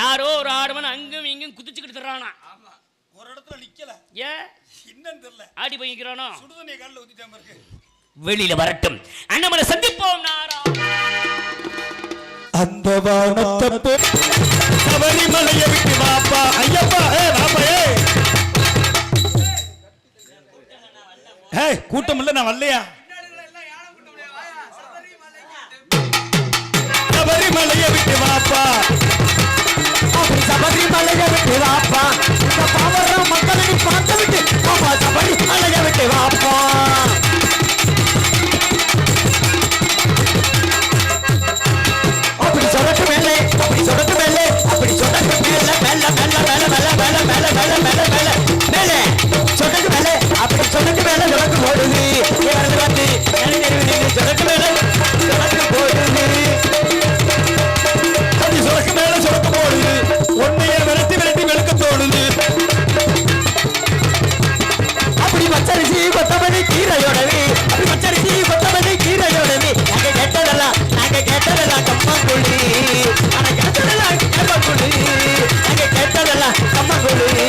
யாரோ ஒரு ஆடவன் அங்கும் இங்கும் குதிச்சுக்கிட்டு தர்றானா. ஒரு இடத்துல நிக்கல, ஏன் என்னன்னு தெரியல, ஆடி போய்க்கிறானோ, சுடுதண்ணி கால்ல ஊத்திட்டாம இருக்கு. வெளியில வரட்டும், அண்ணமலை சந்திப்போம். அந்த வானத்தப்பே சபரிமலையை விட்டு வாப்பா ஐயப்பா, வாப்பா, கூட்டம் இல்ல, நான் வரலையா? சபரிமலையை விட்டு வாப்பா, சபரிமலையை விட்டு வாப்பா, இந்த பாவர மக்களை பார்த்து விட்டு பாப்பா, சபரிமலையை விட்டு வாப்பா. அப்படி சொடக்கு மேலே, அப்படி சொடக்கு மேலே, அப்படி சொடக்கு மேலே, மேல மேல மேல மேல மேல மேல மேல மேல மேல மேலே சொடக்கு மேலே, அப்படி சொடக்கு மேலே சொடக்கு போடுது. இவரது வந்து சொடக்கு மேலே சொடக்கு போடுது, அது சொடக்கு மேல சொடக்கு போடுது, உன்னைய விரட்டி விரட்டி வெளுக்க தோணுது. அப்படி பச்சரிசி கொத்தமல்லி கீரையோடவே, அப்படி பச்சரிசி கொத்தமல்லி கீரையோடவே நாங்க கேட்டதெல்லாம் கம்மங்குழி, ஆனா கேட்டதெல்லாம் கம்மங்குழி, நாங்க கேட்டதெல்லாம் கம்மங்குழி,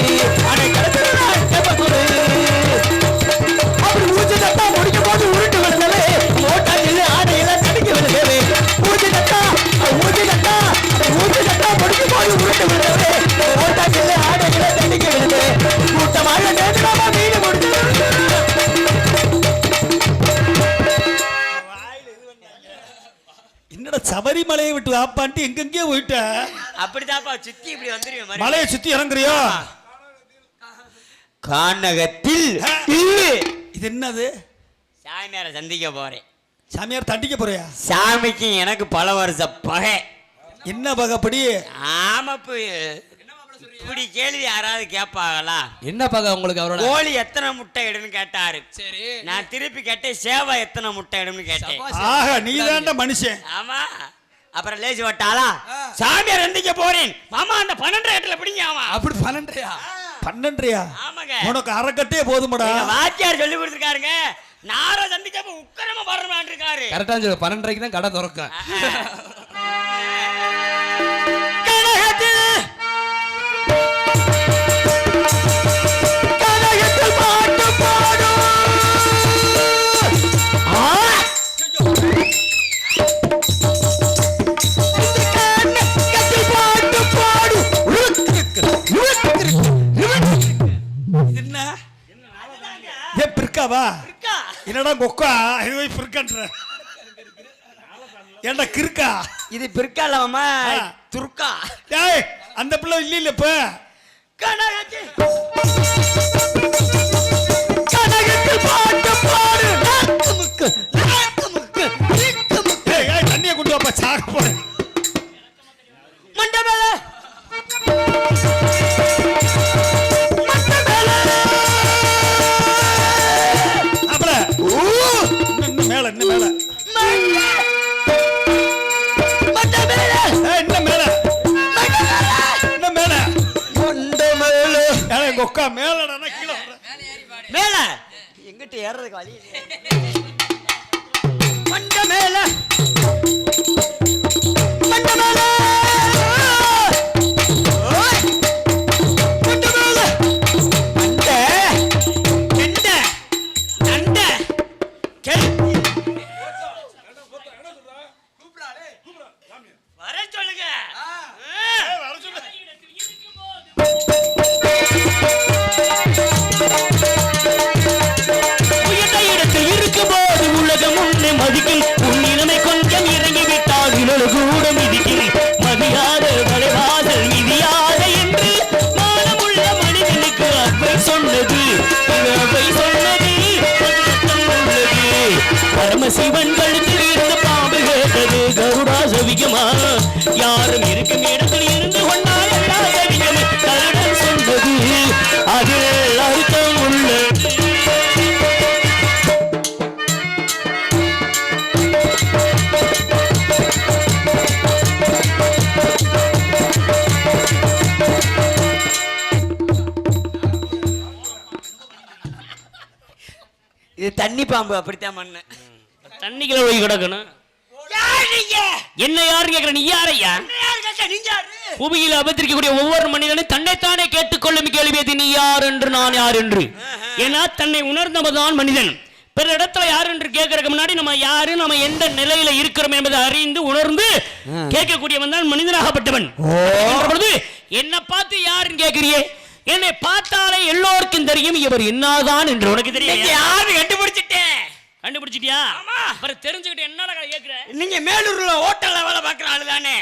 ஆனா கேட்டதெல்லாம் கம்மங்குழி. அப்படி ஊசி தட்டா முடிக்கும் போது உருட்டு விழுந்தவே, மோட்டாரில் ஆடையில தடுக்க விழுந்தவே, ஊசி தட்டா முடிக்கும் போது உருட்டு விழுந்தவே, மோட்டாரில் ஆடையில தடுக்க விழுந்தவே, கூட்டமாக நேற்றாம மீது முடிஞ்சது. என்னடா சபரிமலையை விட்டு வாப்பான்ட்டு எங்கெங்கேயோ போயிட்ட, அப்படிதாப்பா சுத்தி இப்படி வந்துருவேன். மலையை சுத்தி இறங்குறியோ? கானகத்தில் இது என்னது? சாமியார சந்திக்க போறேன். சாமியார் தண்டிக்க போறியா? சாமிக்கு எனக்கு பல வருஷ பகை. என்ன பகப்படி? ஆமாப்பு, இப்படி கேள்வி யாராவது கேட்பாங்களா? என்ன பக உங்களுக்கு? அவரோட கோழி எத்தனை முட்டை இடுன்னு கேட்டாரு. சரி, நான் திருப்பி கேட்டேன் சேவை எத்தனை முட்டை இடுன்னு கேட்டேன். ஆஹா, நீதான்டா மனுஷன். ஆமா, அப்புறம் லேசி வட்டாளா சாமியார் சந்திக்க போறேன் மாமா, அந்த 12 கட்டில பிடிங்க. ஆமா, அப்படி 12 ஆமாங்க, உனக்கு அரைக்கட்டே போதுமடா. வாத்தியார் சொல்லி கொடுத்துருக்காருங்க. நார சந்திக்க உக்கரமா வரணும்னு இருக்காரு. கரெக்டா சொல்லு, 12 தான் கடை திறக்கும். என்னடா கொக்கா இது பிற்கன்ற ஏண்டா கிறுக்கா? இது பிற்காலமா துர்க்கா? டேய், அந்த பிள்ளை இல்ல இப்ப. கனகத்தில் பாட்டு பாடு, தண்ணியை கொண்டு வாப்பா, சாக போறேன். மண்டபல மேல இன்னும் மேல கொக்கா மேல மேல எங்கிட்ட ஏறதுக்கு வழி மண்ட மேல மண்ட மேல மதிக்கும் உன் இளமை கொஞ்சம் யாரும் இருக்கும் இடத்தில் இருந்து கொண்டால் எல்லா தெரியும் கருடன் சொன்னது அதில் அர்த்தம் உள்ளது. இது தண்ணி பாம்பு அப்படித்தான் பண்ண. தண்ணிக்குள்ள போய் கிடக்கணும். என்ன யாரு கேக்குற? நீ யாரையா? பூமியில் அபத்திரிக்கக்கூடிய ஒவ்வொரு மனிதனும் தன்னைத்தானே கேட்டுக்கொள்ளும் கேள்வியது நீ யார் என்று நான் யார் என்று. ஏன்னா தன்னை உணர்ந்தவன்தான் மனிதன். பிற இடத்துல யார் என்று கேட்கறதுக்கு முன்னாடி நம்ம யாரு, நம்ம எந்த நிலையில இருக்கிறோம் என்பதை அறிந்து உணர்ந்து கேட்கக்கூடியவன் தான் மனிதனாகப்பட்டவன். என்ன பார்த்து யாருன்னு கேட்கிறியே? என்னை பார்த்தாலே எல்லோருக்கும் தெரியும் இவர் என்னதான் என்று. உனக்கு தெரியும்? யாரு கண்டுபிடிச்சிட்டேன். கண்டுபிடிச்சிட்டியா? அப்புறம் தெரிஞ்சுக்கிட்டு என்னடா கேட்கிற? நீங்க மேலூர்ல ஹோட்டல்ல வேலை பார்க்குற ஆளு தானே?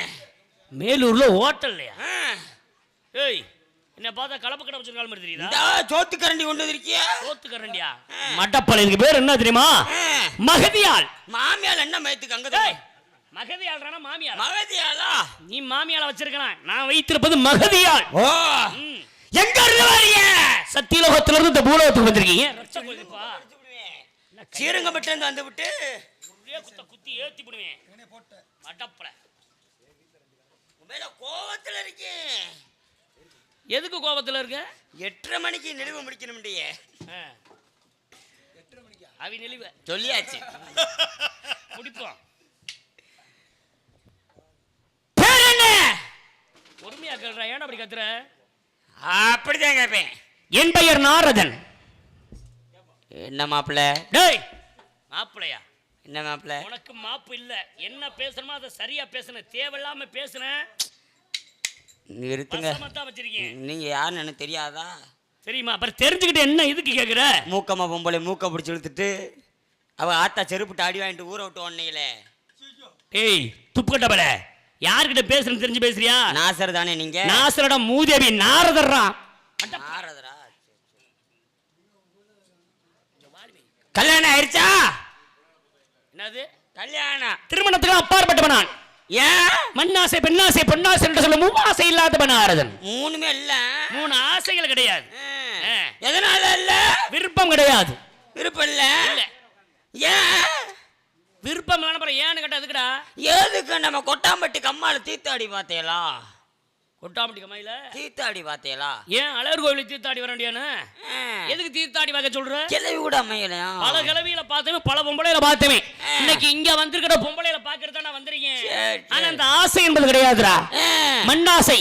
மேலூர்ல ஹோட்டல்லையா? ஏய், என்ன பார்த்தா கலப்பு கடை வச்சிருக்கால மாதிரி தெரியுதா? சோத்து கரண்டி கொண்டு வந்திருக்கியா? சோத்து கரண்டியா? மட்டப்பள்ளிக்கு பேர் என்ன தெரியுமா? மகதியால். மாமியால் என்ன மயத்துக்கு அங்க? மகதியால்றானா மாமியால்? மகதியாலா? நீ மாமியால வச்சிருக்கலாம், நான் வைத்திருப்பது மகதியால். ஓ, எங்க இருந்து வரீங்க? சத்தியலோகத்துல இருந்து இந்த பூலோகத்துக்கு வந்திருக்கீங்க. சீரங்கப்பட்டு இருந்து வந்து விட்டு ஒரே குத்த குத்தி ஏத்தி போடுவேன். மட்டப்பள மேல கோவத்துல இருக்கேன். எதுக்கு கோபத்துல இருக்க? 8:30 மணிக்கு நெளிவு முடிக்கணும். அவி நெளிவ சொல்லியாச்சு. முடிப்போம். பேர் என்ன? பொறுமையா கேள்றா, ஏன் அப்படி கத்துற? அப்படிதான் கேட்பேன். என் பெயர் நாரதன். என்ன மாப்பிள்ள? டேய், மாப்பிளையா? என்ன மாப்பிள்ள? உனக்கு மாப்பு இல்ல. என்ன பேசணுமோ அதை சரியா பேசணும். தேவையில்லாம பேசுனேன். நிறுத்துங்க. வச்சிருக்கீங்க. நீங்க யாருன்னு எனக்கு தெரியாதா? தெரியுமா? அப்புறம் தெரிஞ்சுக்கிட்டு என்ன இதுக்கு கேக்குற? மூக்கம்மா பொம்பளை மூக்க பிடிச்சி இழுத்துட்டு அவ ஆத்தா செருப்புட்டு அடி வாங்கிட்டு ஊற விட்டு ஒன்னையிலே. ஏய், துப்புக்கட்டபல, யார்கிட்ட பேசுறேன்னு தெரிஞ்சு பேசுறியா? நாசர் தானே நீங்க? நாசரோட மூதேவி நாரதர்ரா. நாரதரா? கல்யாணம் ஆயிருச்சா? என்னது கல்யாணம்? திருமணத்துக்கு அப்பாற்பட்டவன் நான். ஏன்? மண்ணாசை, பெண்ணாசை, பொன்னாசை என்று சொல்ல மூவாசை இல்லாதவன் நாரதன். மூணுமே இல்ல. 3 ஆசைகள் கிடையாது. எதனால இல்ல? விருப்பம் கிடையாது. விருப்பம் இல்ல. இல்ல. ஏன்? விருப்பம் அப்புறம் ஏன்னு கேட்டா எதுக்குடா? எதுக்கு? நம்ம கொட்டாம்பட்டி கம்மால தீர்த்தாடி பார்த்தேலா? கொட்டாம்பட்டி கம்மாயில தீர்த்தாடி பார்த்தேலா? ஏன் அழகர் கோயிலுக்கு தீர்த்தாடி வர வேண்டியானு? எதுக்கு தீர்த்தாடி வாங்க சொல்ற? கிளவி கூட அமையலையா? பல கிளவியில பார்த்தவன், பல பொம்பளையில பார்த்தவன். இன்னைக்கு இங்க வந்திருக்கிற பொம்பளையில பாக்குறதா நான் வந்திருக்கேன். ஆனா அந்த ஆசை என்பது கிடையாதுடா. மண்ணாசை,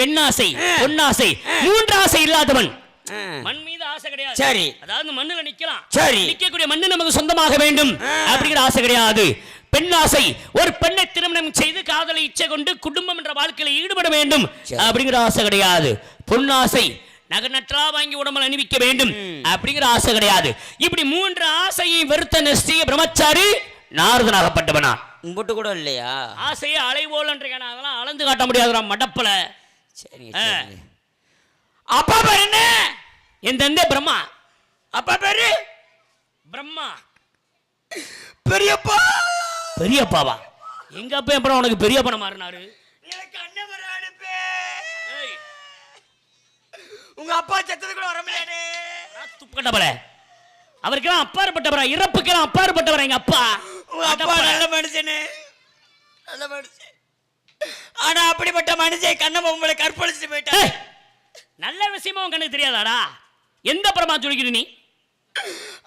பெண்ணாசை, பொன்னாசை, 3 ஆசை இல்லாதவன். மண் மீது ஆசை கிடையாது. சரி. அதாவது மண்ணுல நிக்கலாம். சரி. நிக்கக்கூடிய மண்ணு நமக்கு சொந்தமாக வேண்டும் அப்படிங்கிற ஆசை கிடையாது. பெண்ணாசை, ஒரு பெண்ணை திருமணம் செய்து காதலை இச்சை கொண்டு குடும்பம் என்ற வாழ்க்கையில ஈடுபட வேண்டும் அப்படிங்கிற ஆசை கிடையாது. பொன்னாசை, நகை நற்றா வாங்கி உடம்புல அணிவிக்க வேண்டும் அப்படிங்கிற ஆசை கிடையாது. இப்படி 3 ஆசையை வெறுத்த நிஷ்டிய பிரம்மச்சாரி நாரதனாகப்பட்டவனா. உங்கட்டு கூட இல்லையா? ஆசையை அலைவோலன்றீங்க, அதெல்லாம் அளந்து காட்ட முடியாதுடா மடப்பல. சரி. அப்பா பேர் என்ன? என் தந்தை பிரம்மா. அப்பா பேரு? பிரம்மா. பெரியப்பா? பெரியப்பாவா? எங்க அப்பா அப்புறம் உனக்கு பெரியப்பா மாறினாரு? எனக்கு அண்ணன் வர அனுப்பு. உங்க அப்பா செத்தது கூட வர முடியாது. துப்பட்டபல, அவருக்கெல்லாம் அப்பாற்பட்டவரா, இறப்புக்கெல்லாம் அப்பாற்பட்டவரா எங்க அப்பா. உங்க அப்பா நல்ல மனுஷனே, நல்ல மனுஷன். ஆனா அப்படிப்பட்ட மனுஷன் கண்ண பொம்பளை கற்பழிச்சுட்டு போயிட்டான். நல்ல விஷயமா உன் கண்ணுக்கு தெரியாதாடா? எந்த பிரமா சொல்லிக்கிற நீ?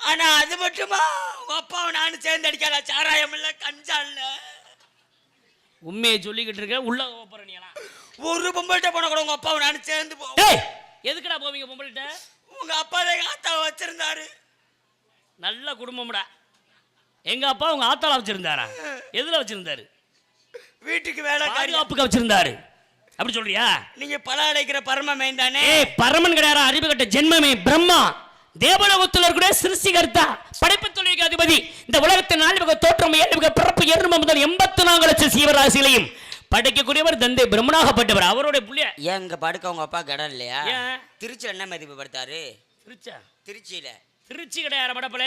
ஆனா அது மட்டுமா? உங்க அப்பாவை நானும் சேர்ந்து அடிக்கல. சாராயம் இல்ல, கஞ்சா இல்ல. உண்மையை சொல்லிக்கிட்டு இருக்க. உள்ள போற நீ எல்லாம் ஒரு பொம்பள்கிட்ட போன கூட உங்க அப்பாவை நானும் சேர்ந்து போ. எதுக்குடா போவீங்க பொம்பள்கிட்ட? உங்க அப்பா எங்க ஆத்தாவை வச்சிருந்தாரு. நல்ல குடும்பம்டா. எங்க அப்பா உங்க ஆத்தால வச்சிருந்தாரா? எதுல வச்சிருந்தாரு? வீட்டுக்கு வேலை பாதுகாப்புக்கு வச்சிருந்தாரு. அப்படி சொல்றியா? நீங்க பல அடைக்கிற பரமமேன் தானே? பரமன் கிடையாது, அறிவு கட்ட ஜென்மமே பிரம்மா. தேவலோகத்தில் இருக்கிற சிருஷ்டிகர்த்தா, படைப்பு தொழிலுக்கு அதிபதி. இந்த உலகத்தின் 4 தோற்றம், 7 பிறப்பு, 7 முதல் 84 லட்சம் சீவராசிகளையும் படைக்கக்கூடியவர் தந்தை பிரம்மனாகப்பட்டவர். அவருடைய புள்ளிய எங்க படுக்க உங்க அப்பா கடன் இல்லையா? ஏன்? திருச்சியில என்ன மதிப்பு படுத்தாரு? திருச்சா? திருச்சியில. திருச்சி கிடையாது படப்பல.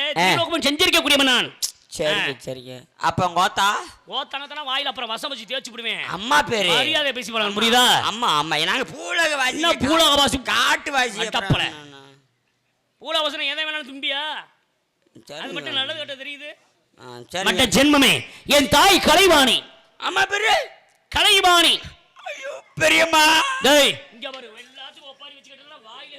செஞ்சிருக்கக்கூடியவன் நான். சரிங்க சரிங்க. அப்ப உங்க ஓத்தா ஓத்தனத்தனா வாயில அப்புறம் வசம் வச்சு தேய்ச்சி விடுவேன். அம்மா பேரு மரியாதை பேசி போலாம் புரியுதா? அம்மா அம்மா நாங்க பூலக வாசி. என்ன பூலக வாசி? காட்டு வாசி. அட்டப்பல. பூலவசனம் எதை வேணாலும் தும்பியா? அது மட்டும் நல்லது கட்ட தெரியுது. மட்ட ஜென்மமே என் தாய் கலைவாணி. அம்மா பேரு கலைவாணி. ஐயோ பெரியம்மா. டேய் இங்க பாரு எல்லாத்துக்கும் ஒப்பாரி வச்சுக்கிட்டா வாயிலே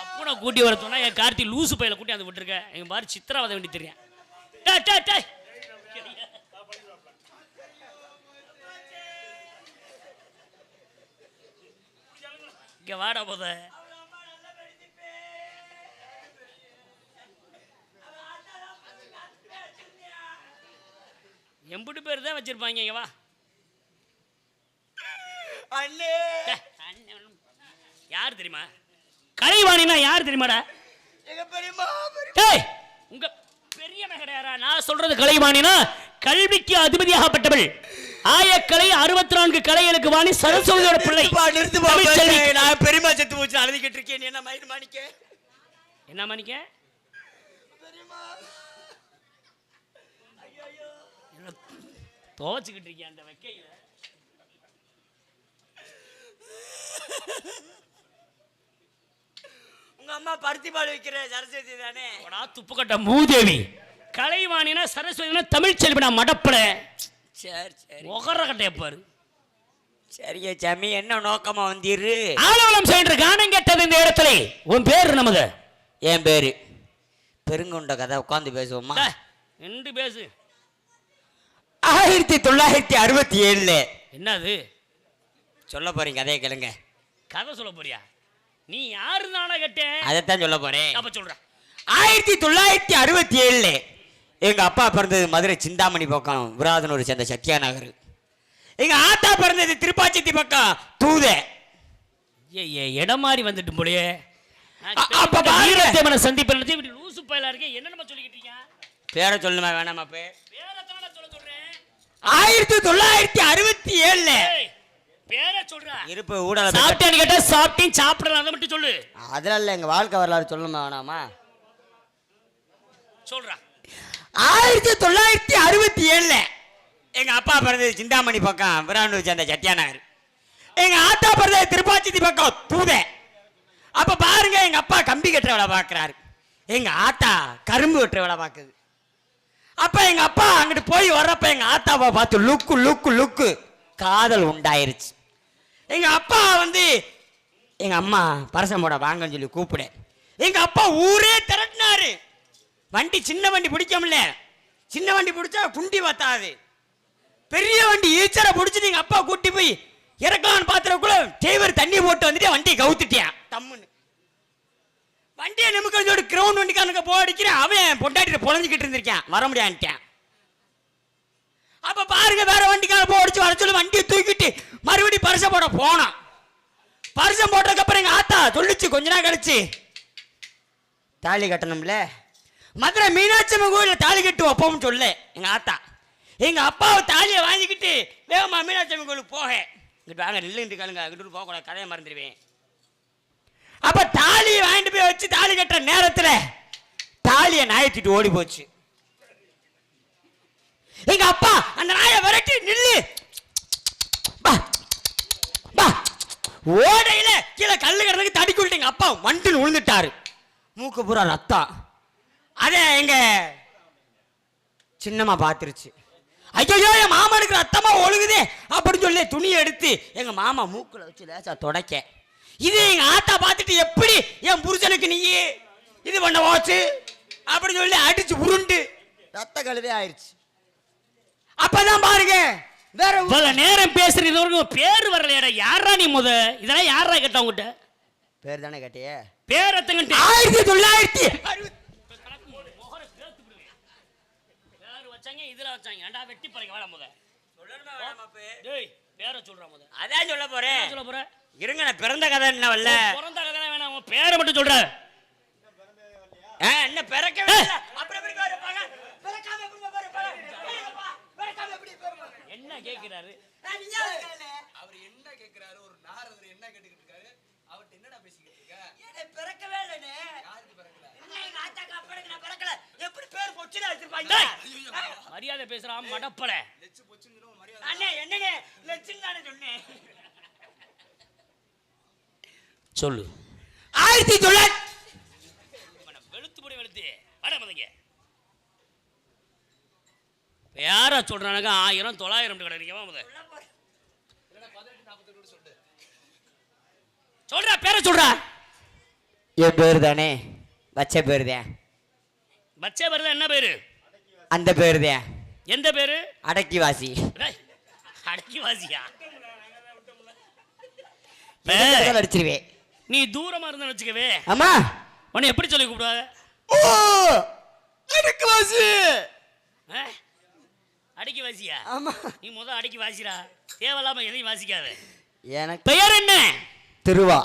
அப்பனா கூட்டி வர சொன்னா என் கார்த்தி லூசு பையில கூட்டி வந்து விட்டுருக்க. எங்க பாரு சித்திரவதை வேண்டி தெரியும். டேய் டேய் டேய் இங்க வாடா போத. எம்புட்டு பேர் தான் வச்சிருப்பாங்க. இங்க வா. அண்ணே யார் தெரியுமா? கலைவாணினா யார் தெரியுமாடா? எங்க பெரியம்மா. டேய் உங்க பெரிய மகடாரா? நான் சொல்றது கலைவாணினா கல்விக்கு அதிபதியாகப்பட்டவள். ஆயக்கலை 64 கலைகளுக்கு வாணி சரஸ்வதியோட பிள்ளை. நான் பெரியம்மா செத்து போச்சு அழுதிக்கிட்டு இருக்கேன். என்ன மயிர் மாணிக்க? என்ன மாணிக்க? துவச்சுக்கிட்டு இருக்கேன் அந்த வெக்கையில. உங்க அம்மா பருத்தி பால் வைக்கிற சரஸ்வதி தானே? துப்பு கட்ட மூதேவி. கலைவாணினா சரஸ்வதினா தமிழ் செல்வி. நான் மடப்பட. சரி சரி. ஒகர கட்டைய பாரு. சரியா சாமி என்ன நோக்கமா வந்தீரு? ஆலவலம் சென்று கானம் கேட்டது இந்த இடத்துல. உன் பேரு நமது? என் பேரு பெருங்குண்ட கதை. உட்காந்து பேசுவோமா? என்று பேசு. 1967 என்னது சொல்ல போறீங்க? கதையை கேளுங்க. கதை சொல்ல போறியா? நீ யாரு நானா கேட்டேன்? அதைத்தான் சொல்ல போறேன். அப்ப சொல்ற. 1967 எங்க அப்பா பிறந்தது மதுரை சிந்தாமணி பக்கம் விராதனூர் சேர்ந்த சத்யா நகர். எங்க ஆத்தா பிறந்தது திருப்பாச்சத்தி பக்கம் தூதே. இடம் மாறி வந்துட்டு போலயே. அப்ப வீரத்தேவனை சந்திப்பு லூசு பயலா இருக்கே. என்னென்ன சொல்லிக்கிட்டு இருக்கீங்க? பேரை சொல்லுமா வேணாமா? பேரை சொல்ல சொல்றேன். 1967 பேரை சொல்றா. இருப்பு ஊடல சாப்பிட்டேன்னு கேட்டா சாப்பிட்டேன் சாப்பிடலாம் அதை மட்டும் சொல்லு. அதெல்லாம் இல்ல எங்க வாழ்க்கை வரலாறு சொல்லுமா வேணாமா? சொல்றா. 1967 எங்க அப்பா பிறந்தது சிந்தாமணி பக்கம் விராண்டூர் சேர்ந்த சத்யா நகர். எங்க ஆத்தா பிறந்தது திருப்பாச்சி பக்கம் தூதே. அப்ப பாருங்க எங்க அப்பா கம்பி கட்டுற வேலை பார்க்கிறாரு. எங்க ஆத்தா கரும்பு வெட்டுற வேலை பார்க்குது. அப்ப எங்க அப்பா அங்கிட்டு போய் வர்றப்ப எங்க ஆத்தாவை பார்த்து லுக்கு லுக்கு லுக்கு காதல் உண்டாயிருச்சு. எங்க அப்பா வந்து எங்க அம்மா பரசம்போட வாங்கன்னு சொல்லி கூப்பிட எங்க அப்பா ஊரே திரட்டினாரு. வண்டி சின்ன வண்டி பிடிக்க முடியல. சின்ன வண்டி பிடிச்சா குண்டி பத்தாது. பெரிய வண்டி ஈச்சரை பிடிச்சி எங்க அப்பா கூட்டி போய் இறக்கலான்னு பாத்துறக்குள்ள டிரைவர் தண்ணி போட்டு வந்துட்டு வண்டியை கவுத்துட்டியான். தம்முன்னு வண்டியை நிமிக்கணும் கிரவுண்ட் வண்டிக்கானுக்கு போடிக்கிறேன். அவன் பொண்டாட்டிட்டு பொழஞ்சிக்கிட்டு இருந்திருக்கான். வர முடியான்ட்டான். அப்ப பாருங்க வேற வண்டிக்கான போடிச்சு வர சொல்லி வண்டியை தூக்கிட்டு மறுபடியும் பரிசம் போட போனான். பரிசம் போட்டதுக்கு அப்புறம் எங்க ஆத்தா சொல்லிச்சு கொஞ்ச நாள் கழிச்சு தாலி கட்டணும்ல. மதுரை மீனாட்சி அம்மன் கோயில தாலி கட்டு வைப்போம்னு சொல்ல எங்க ஆத்தா. எங்க அப்பாவை தாலியை வாங்கிக்கிட்டு வேகமா மீனாட்சி அம்மன் கோயிலுக்கு போக இங்கிட்டு வாங்க நில்லுங்கிட்டு கழுங்க அங்கிட்டு போக கூடாது கதையை மறந்துடுவேன். அப்ப தாலியை வாங்கிட்டு போய் வச்சு தாலி கட்டுற நேரத்துல தாலியை நாயத்திட்டு ஓடி போச்சு. எங்க அப்பா அந்த நாயை விரட்டி நில்லு ஓடையில கீழே கல்லு கிடந்துக்கு தடிக்கி விட்டு எங்க அப்பா மண்டுன்னு விழுந்துட்டாரு. மூக்கு பூரா ரத்தம். அத எங்க சின்னம்மா பாத்துருச்சு. ஐயோ என் மாமா இருக்கிற ரத்தமா ஒழுகுதே அப்படின்னு சொல்லி துணியை எடுத்து எங்க மாமா மூக்குல வச்சு லேசா தொடக்க. இது எங்க ஆத்தா பார்த்துட்டு எப்படி என் புருஷனுக்கு நீ இது பண்ண போச்சு அப்படின்னு சொல்லி அடிச்சு உருண்டு ரத்த கழுவே ஆயிடுச்சு. அப்பதான் பாருங்க வேற நேரம் பேசுறது பேரு வரலையாடா. யாரா நீ முத இதெல்லாம் யாரா கேட்ட உங்ககிட்ட? பேர் தானே கேட்டியே. பேர் 1960 இதுல வச்சாங்க. ஏண்டா வெட்டி பாருங்க வேலை முத டேய் பேரை சொல்றா முத. அதான் சொல்ல போறேன். சொல்ல போற இருங்க நான் பிறந்த கதை என்ன வரல. பிறந்த கதை வேணாம் உன் பேரை மட்டும் சொல்ற. என்ன பிறக்கவே இல்ல. அப்புறம் எப்படி பாருங்க பிறக்காம எப்படி பாருங்க. என்ன கேக்குறாரு? அவர் என்ன கேக்குறாரு? ஒரு நாரதர் என்ன கேட்டுக்கிட்டு இருக்காரு? அவர்ட்ட என்னடா பேசிக்கிட்டு இருக்க? என்ன பிறக்கவே இல்லனே. யாருக்கு பிறக்கல? என்ன எங்க ஆத்தாக்கு அப்பனுக்கு நான் பிறக்கல. எப்படி பேர் பொச்சுல வச்சிருப்பாங்க. டேய், மரியாதை பேசுறான் மடப்பல. அண்ணே என்னண்ணே லட்சம் தானே சொன்னேன். சொல்லு. 1900 வெளுத்து போடி வெளுத்து வட மதங்க. யாரா சொல்றானுங்க 1000 900 கிடைக்கிறீங்க முத. சொல்றா பேரை சொல்றா. என் பேரு தானே வச்ச பேரு தான். பச்சை பேரு என்ன பேரு? அந்த பேரு தான். எந்த பேரு? அடக்கி வாசி. டேய், அடக்கி வாசியா? அடிச்சிருவேன். நீ தூரமா இருந்தா வச்சுக்கவே. ஆமா உன்னை எப்படி சொல்லி கூப்பிடுவாங்க? ஓ அடக்கி வாசி. அடக்கி வாசியா? ஆமா நீ முத அடக்கி வாசிடா. தேவையில்லாம எதையும் வாசிக்காத. எனக்கு பெயர் என்ன? திருவா.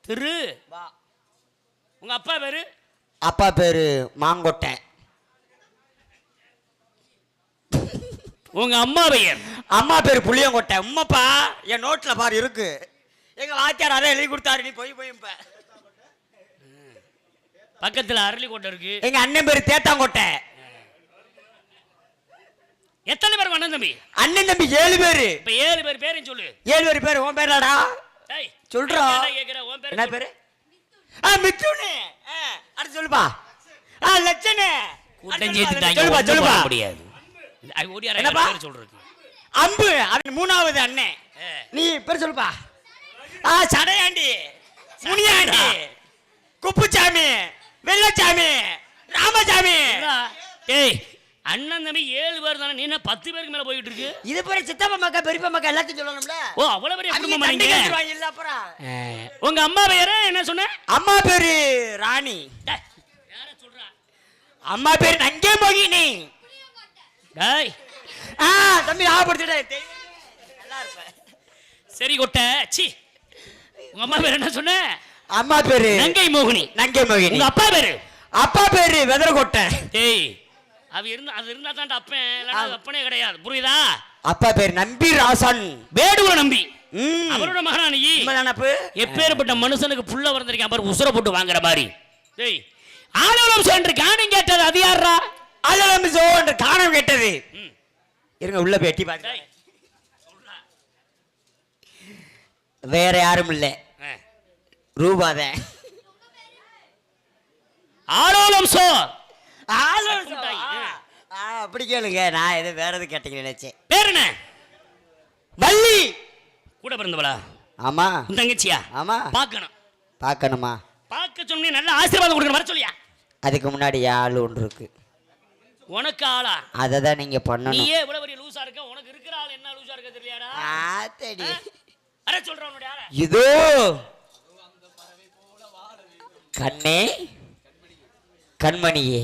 திரு. உங்க அப்பா பேரு? அப்பா பேரு மாங்கொட்டை. உங்க அம்மா பெயர்? அம்மா பேரு புளியங்கொட்டை. உம்மப்பா என் நோட்ல பாரு இருக்கு. எங்க வாத்தியார் அதை எழுதி கொடுத்தாரு. நீ போய் போய் பக்கத்துல அரளிக்கோட்டை இருக்கு. எங்க அண்ணன் பேரு தேத்தாங்கொட்டை. எத்தனை பேர் அண்ணன் தம்பி? அண்ணன் தம்பி 7 பேரு. இப்ப 7 பேர் பேரையும் சொல்லு. 7 பேரு. உன் பேர்லடா டேய், சொல்றா. நான் கேக்குறேன், உன் பேர் என்ன சொல்லு. பேரு? மித்துனே. அடுத்து சொல்லுப்பா. லட்சணே. கூட்டஞ்சேத்திட்டாங்க. சொல்லுப்பா ஒண்ணும் சொல்லுப்பா. பண்ண முடியாது. அது ஓடியாரா என்னப்பா? பேர் சொல்றது. அம்பு அவன் 3வது அண்ணன். நீ பேர் சொல்லுப்பா. சடையாண்டி, முனியாண்டி, குப்புசாமி, வெள்ளச்சாமி, ராமசாமி. ஏய், அண்ணன் தம்பி 7 பேர் தானே. நீ என்ன 10 பேருக்கு மேல போயிட்டு இருக்கு? இது பேரு சித்தப்பா மக்கா பெரியப்பா மக்கா எல்லாத்தையும் சொல்லணும்ல. ஓ, அவ்வளவு பெரிய குடும்பமா நீங்க? இல்ல அப்புறம் உங்க அம்மா பேரு என்ன சொன்ன? அம்மா பேரு ராணி. டேய், யார சொல்றா? அம்மா பேரு நங்கே மோகினி. டேய், தம்பி ஆபடுத்துடா. நல்லா இருப்ப. சரி கொட்டை. சி, உங்க அம்மா பேரு என்ன சொன்ன? அம்மா பேரு நங்கை மோகினி. நங்கே மோகினி. உங்க அப்பா பேரு? அப்பா பேரு வெதரகொட்டை. டேய், அது இருந்தா தான் அப்பன், இல்லனா அப்பனே கிடையாது. புரியுதா? அப்பா பேரு நம்பி ராசன். வேடுவ நம்பி. ம். அவரோட மகனா நீ? நினப்பு. எப்பேற்பட்ட மனுஷனுக்கு புள்ள வந்திருக்கேன் பாரு, உசுர போட்டு வாங்குற மாதிரி. டேய், ஆலோலம் சென்று காணம் கேட்டது அது யாரா? ஆலோலம் சென்று காணம் கேட்டது. இருங்க உள்ள போய் எட்டி பாத்து. டேய், வேற யாரும் இல்ல, ரூபாத. ஆலோலம் சோ. அப்படி கேளுங்க. நான் எது வேற எது கேட்டீங்க நினைச்சேன். பேர் என்ன? வள்ளி. கூட பிறந்தவளா? ஆமா. உன் தங்கச்சியா? ஆமா. பார்க்கணும். பார்க்கணுமா? பார்க்க சொன்னே நல்ல ஆசீர்வாதம் கொடுக்கணும். வர சொல்லியா? அதுக்கு முன்னாடி ஆள் ஒன்று இருக்கு. உனக்கு ஆளா? அதை தான் நீங்க பண்ணணும். நீயே இவ்வளவு பெரிய லூசா இருக்க, உனக்கு இருக்கிற ஆள் என்ன லூசா இருக்க தெரியலையாடா? ஆத்தடி. அட சொல்றேன் உன்னுடைய ஆளை. இதோ கண்ணே, கண்மணியே,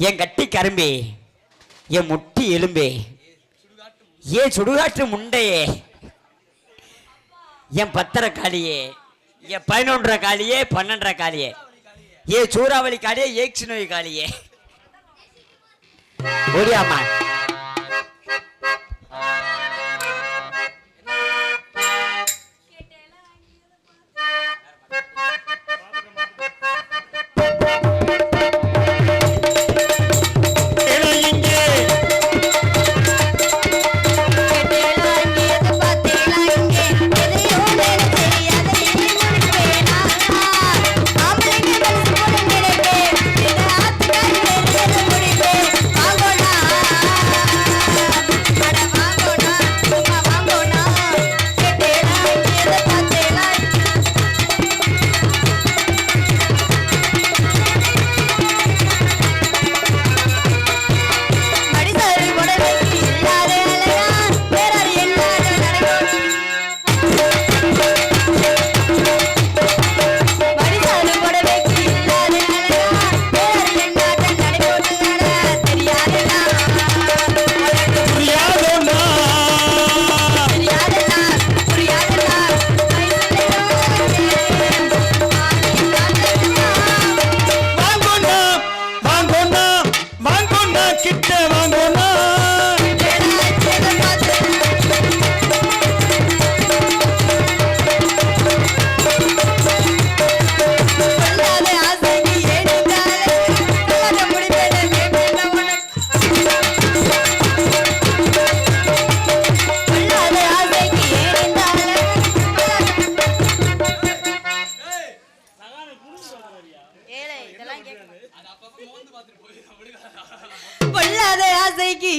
என் கட்டி கரும்பே, என் முட்டி எலும்பே, ஏன் சுடுகாட்டு முண்டையே, என் 10 காளியே, என் 11 காளியே, 12 காளியே, ஏ சூறாவளி காளியே, ஏக்ஸ் நோய் காளியே. ஓடியாமா. ஆம்பளைங்க மனசு போல நினைப்பேன். இந்த ஆத்துக்காரி வேலையை முடிப்பேன். வாங்கோடா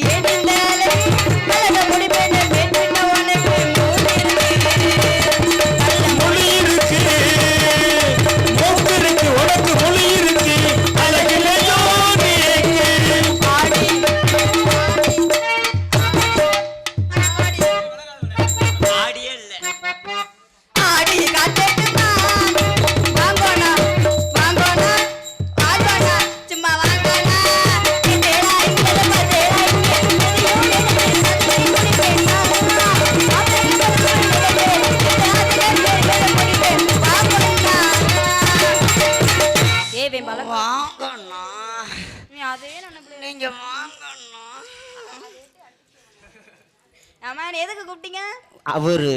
ஏன் இந்த அழகு அழக முடிப்பேன் மேற்பிட்ட உனக்கு மொழி இருக்கு மூக்கு இருக்கு உனக்கு மொழி இருக்கு அழகிலையோ நீ இருக்கு ஆடி ஆடியே இல்ல ஆடி காத்தேட்டுமா வாங்கோனா வாங்கோனா வாங்கோனா சும்மா வாங்கோனா இதேடா இங்கல பதேடா வாங்கண்ணா அதே நினைப்பு நீங்க வாங்கண்ணா ஆமா எதுக்கு கூப்பிட்டீங்க அவரு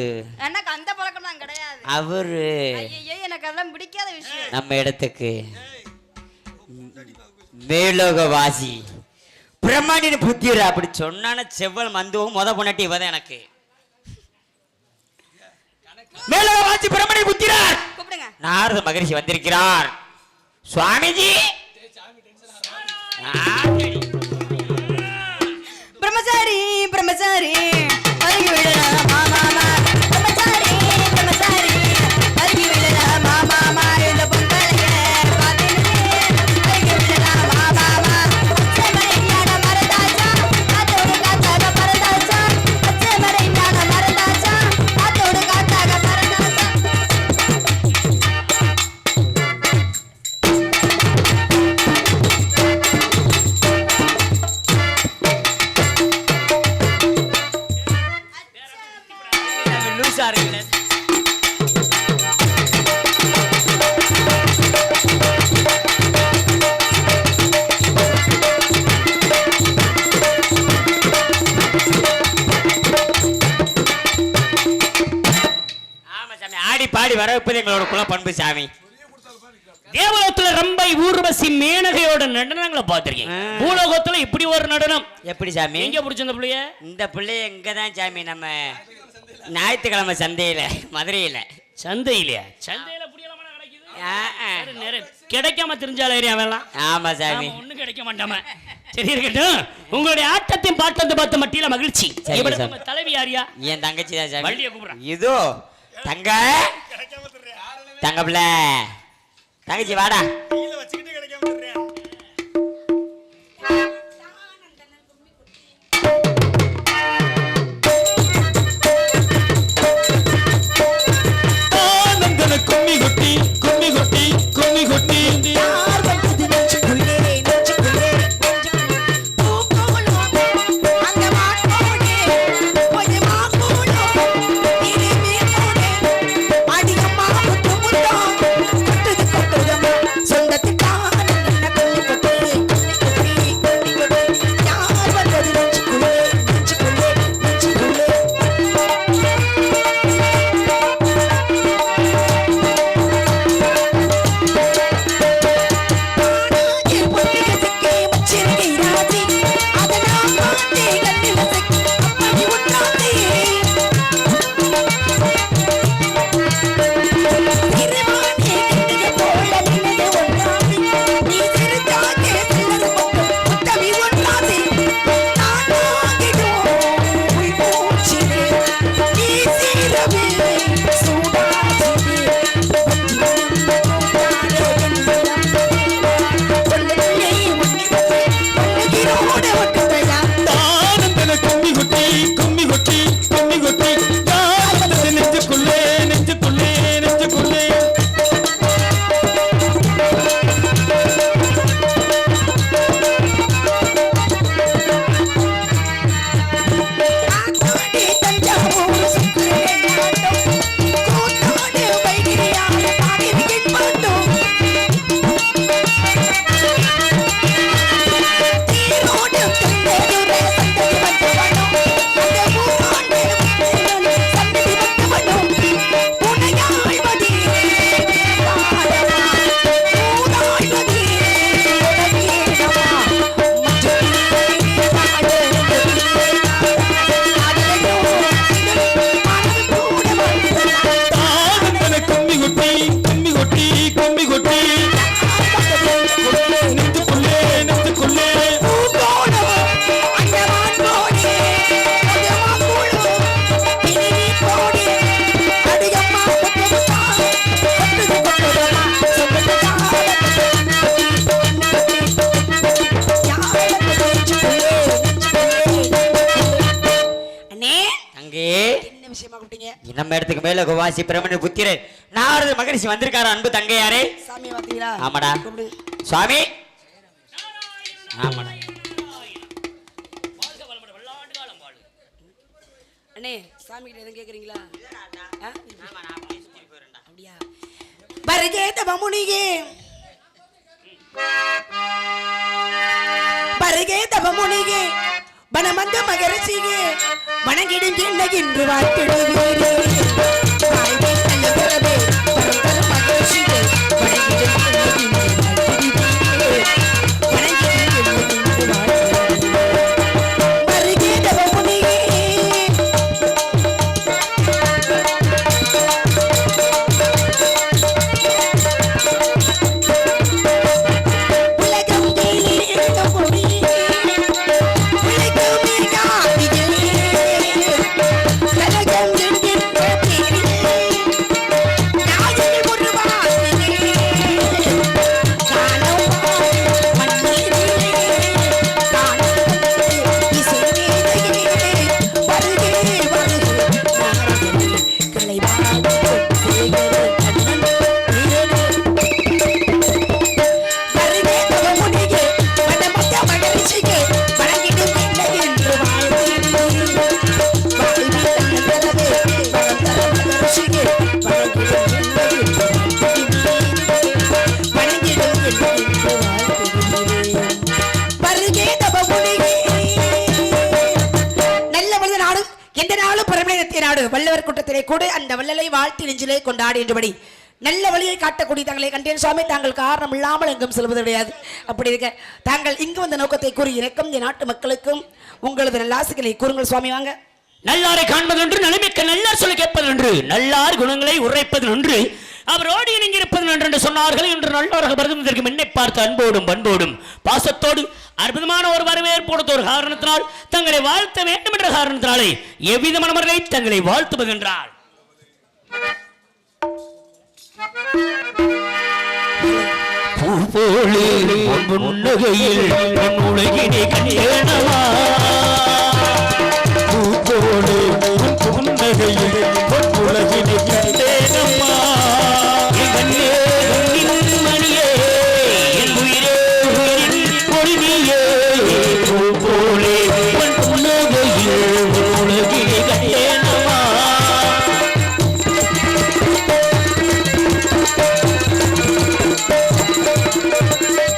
எனக்கு அந்த பழக்கம் தான் கிடையாது அவரு ஐயோ எனக்கு அதெல்லாம் பிடிக்காத விஷயம் நம்ம இடத்துக்கு மேலோகவாசி பிரம்மாண்டின புத்தியர் அப்படி சொன்னான செவ்வல் மந்துவும் பொண்டாட்டி இவதான் எனக்கு மேலோகவாசி பிரம்மாண்டி புத்திரார் கூப்பிடுங்க நாரத மகரிஷி வந்திருக்கிறார் சுவாமிஜி பிரம்மச்சாரி பிரம்மச்சாரி அருகி விழலாம் மாமாமா பிரம்மச்சாரி பிரம்மச்சாரி அருகி விழலாம் மாமாமா இந்த பொங்கலையே பாத்தினே அருகி விழலாம் மாமாமா அச்சமரை ஞான மரதாச்சா காத்தோடு காத்தாக பரதாச்சா அச்சமரை ஞான மரதாச்சா காத்தோடு காத்தாக பரதாச்சா லூசா இருக்குல்ல ஆமா சாமி ஆடி பாடி வரவைப்பது எங்களோட குல பண்பு சாமி தேவலோகத்துல ரம்பை ஊர்வசி மேனகையோட நடனங்களை பார்த்திருக்கேன். பூலோகத்துல இப்படி ஒரு நடனம் எப்படி சாமி எங்க பிடிச்ச இந்த பிள்ளைய? இந்த பிள்ளைய இங்கதான் சாமி நம்ம ஞாயிற்றுக்கிழமை சந்தையில மதுரையில சந்தையிலையா? சந்தையில புடியலாமா கிடைக்குது? ஆ, ஆ. நேரம் கிடைக்காம தெரிஞ்சால ஏரியா வேலாம். ஆமா சாமி ஒண்ணும் கிடைக்க மாட்டாம. சரி இருக்கட்டும். உங்களுடைய ஆட்டத்தையும் பாட்டத்தை பார்த்த மட்டியில மகிழ்ச்சி. சரி, இவட சாமி. நம்ம தலைவி யாரியா? என் தங்கச்சி தான் சாமி வள்ளியை கூப்பிடுறேன். இதோ தங்க தங்க பிள்ளை தங்கச்சி வாடா ஆனந்தன கும்மி கொட்டி கும்மி கொட்டி கும்மி கொட்டி யார் வந்தது நெஞ்சுக்குள்ளே நெஞ்சுக்குள்ளே பூக்கோளோ அந்த மாட்டோடே கொஞ்சமா கூளோ இனி மீனோடே அடியம்மா முத்து முத்தம் கொட்டுது கொட்டுதம்மா சொந்தத்துக்கா கூப்பிட்டீங்க? நம்ம இடத்துக்கு மேல குவாசி பிரமண புத்திரே நாரத மகரிஷி வந்திருக்காரு. அன்பு தங்கையாரே. சாமி பாத்தீங்களா? ஆமாடா கூப்பிடு. சுவாமி. ஆமாடா அண்ணே சாமி கிட்ட எதுவும் கேக்குறீங்களா? அப்படியா? வருகே தவமுனியே, வருகே தவமுனியே, வனமந்த மகரிஷியே, வணங்கிடும் என்ன என்று வாழ்த்திடுவீரே. வாழ்வே நல்ல பிறவே, வரம் தரும் மகரிஷியே, வணங்கிடும் என்ன என்று வாழ்த்திடுவீரே. வணங்கிடும் என்ன என்று வாழ்த்திடுவீரே. வருகே தவமுனியே. வல்லவர் கூட்டத்திலே கூட அந்த வள்ளலை வாழ்த்தி நெஞ்சிலே கொண்டாடி என்றபடி நல்ல வழியை காட்டக்கூடிய தங்களை கண்டேன் சுவாமி. தாங்கள் காரணம் இல்லாமல் எங்கும் செல்வது கிடையாது. அப்படி இருக்க தாங்கள் இங்கு வந்த நோக்கத்தை கூறி இறக்கம் இந்த நாட்டு மக்களுக்கும் உங்களது நல்லாசிகளை கூறுங்கள் சுவாமி. வாங்க. நல்லாரை காண்பது ஒன்று, நலமிக்க நல்லார் சொல்ல கேட்பது ஒன்று, நல்லார் குணங்களை உரைப்பது ஒன்று, அவரோடு இணங்கி இருப்பது ஒன்று என்று சொன்னார்கள். என்று நல்லவர்கள் வருவதற்கு என்னை பார்த்து அன்போடும் பண்போடும் பாசத்தோடு அற்புதமான ஒரு வரவேற்போடு ஒரு காரணத்தினால் தங்களை வாழ்த்த வேண்டும் என்ற காரணத்தினாலே எவ்விதமான முறையை தங்களை வாழ்த்துவது என்றால் உலகினை கண்டேனமா பூப்போடு புன்னகையில் உலகினை கண்டேனம்மா. மணியே என் உயிரே பொழியே போலே புன்னகையில் உலகினை கண்டேனமா.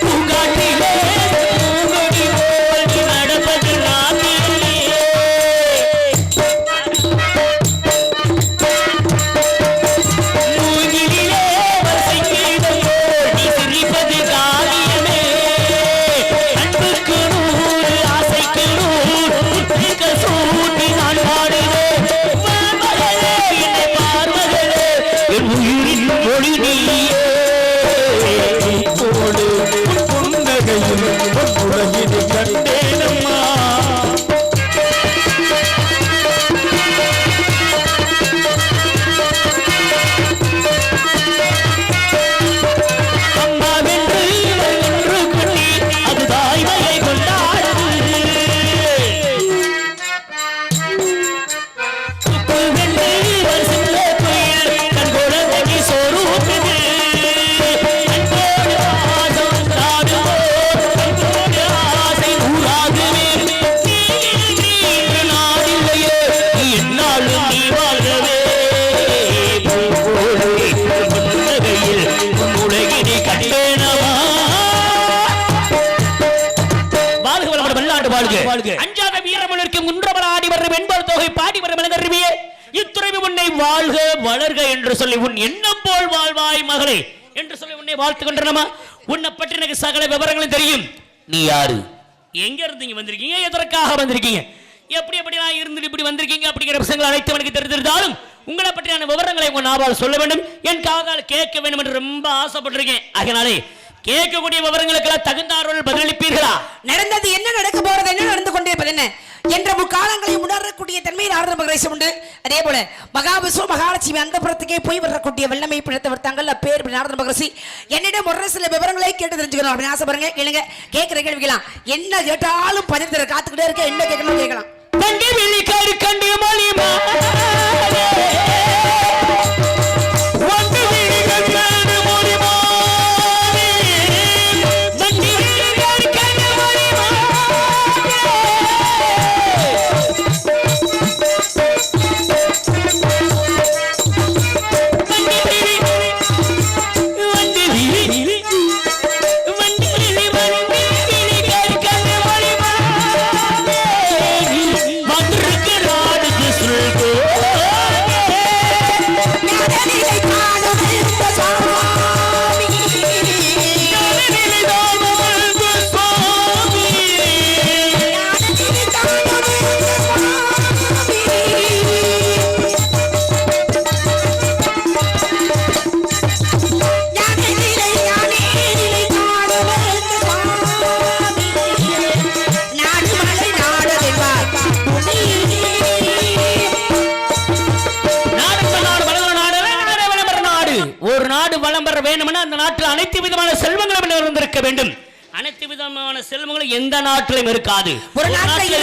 பூங்காட்டிலே பூங்கொடி போல் நடப்பது நாட்டிலே மூங்கிலே வசைக்கிடையோ நீ சிரிப்பது காவியமே. அன்புக்கு நூறு ஆசைக்கு நூறு புத்திகள் சூட்டி நான் பாடுவேன். மகளே என்னை பார்மகளே என் உயிரின் மொழி நீயே. பூப்போடு புன்னகையில் உலகினை கண்டேனம்மா. அம்மாவென்று ஒன்று குட்டி அது தாய்மையை கொண்டாடுது. உப்புவென்று ஒரு சின்ன குயில் தன் குழந்தைக்கு சோறு ஊட்டுது. அன்போடு பாசம் சாடுமோ, அன்போடு ஆசை ஊராகுமே. நீ இன்று நாடில்லையே, நீ எந்நாளும் நீ வாழ்கவே. பூப்போடு புன்னகையில் உலகினை கண்டேனமா. வாழ்க வளமுடன் வல்லாண்டு வாழ்க. அஞ்சாத வீரமலருக்கு முன்றமல ஆடி வரும் வெண்பால் தொகை பாடி வரும் இளங்கருவியே, இத்துறைவு உன்னை வாழ்க வளர்க என்று சொல்லி உன் எண்ணம் போல் வாழ்வாய் மகளே என்று சொல்லி உன்னை வாழ்த்து கொண்டிருந்தமா. உன்னை பற்றி எனக்கு சகல விவரங்களும் தெரியும். நீ யாரு, எங்க இருந்து இங்க வந்திருக்கீங்க, எதற்காக வந்திருக்கீங்க, எப்படி எப்படிலாம் இருந்துட்டு இப்படி வந்திருக்கீங்க அப்படிங்கிற விஷயங்கள் அனைத்தும் எனக்கு தெரிந்திருந்தாலும் உங்களை பற்றியான விவரங்களை உங்க நாவால் சொல்ல வேண்டும், என் காதால் கேட்க வேண்டும் என்று ரொம்ப ஆசைப்பட்டிருக்கேன். அதனாலே கேட்கக்கூடிய விவரங்களுக்கெல்லாம் தகுந்தார்கள் பதிலளிப்பீர்களா? நடந்தது என்ன, நடக்க போறது என்ன, நடந்து கொண்டிருப்பது என்ன என்ற முக்காலங்களை உணரக்கூடிய தன்மையில் ஆறுதல் மகரிஷி உண்டு. அதே போல மகாவிஷ்ணு மகாலட்சுமி அந்த புறத்துக்கே போய் வரக்கூடிய வெள்ளமை பிடித்தவர் தாங்கள் அப்பேர் நாரத மகரிஷி என்னிடம் ஒரு சில விவரங்களை கேட்டு தெரிஞ்சுக்கணும் அப்படின்னு ஆசைப்படுங்க. கேளுங்க. கேட்கிற கேள்விக்கலாம் என்ன கேட்டாலும் பதில் தர காத்துக்கிட்டே இருக்க. என்ன கேட்கணும் கேட்கலாம். கண்டி வெளிக்காரு கண்டி மொழி நாட்டில் அனைத்து விதமான செல்வங்களும் நிறைந்திருக்க வேண்டும். அனைத்து விதமான செல்வங்களும் எந்த நாட்டிலும் இருக்காது. ஒரு நாட்டில்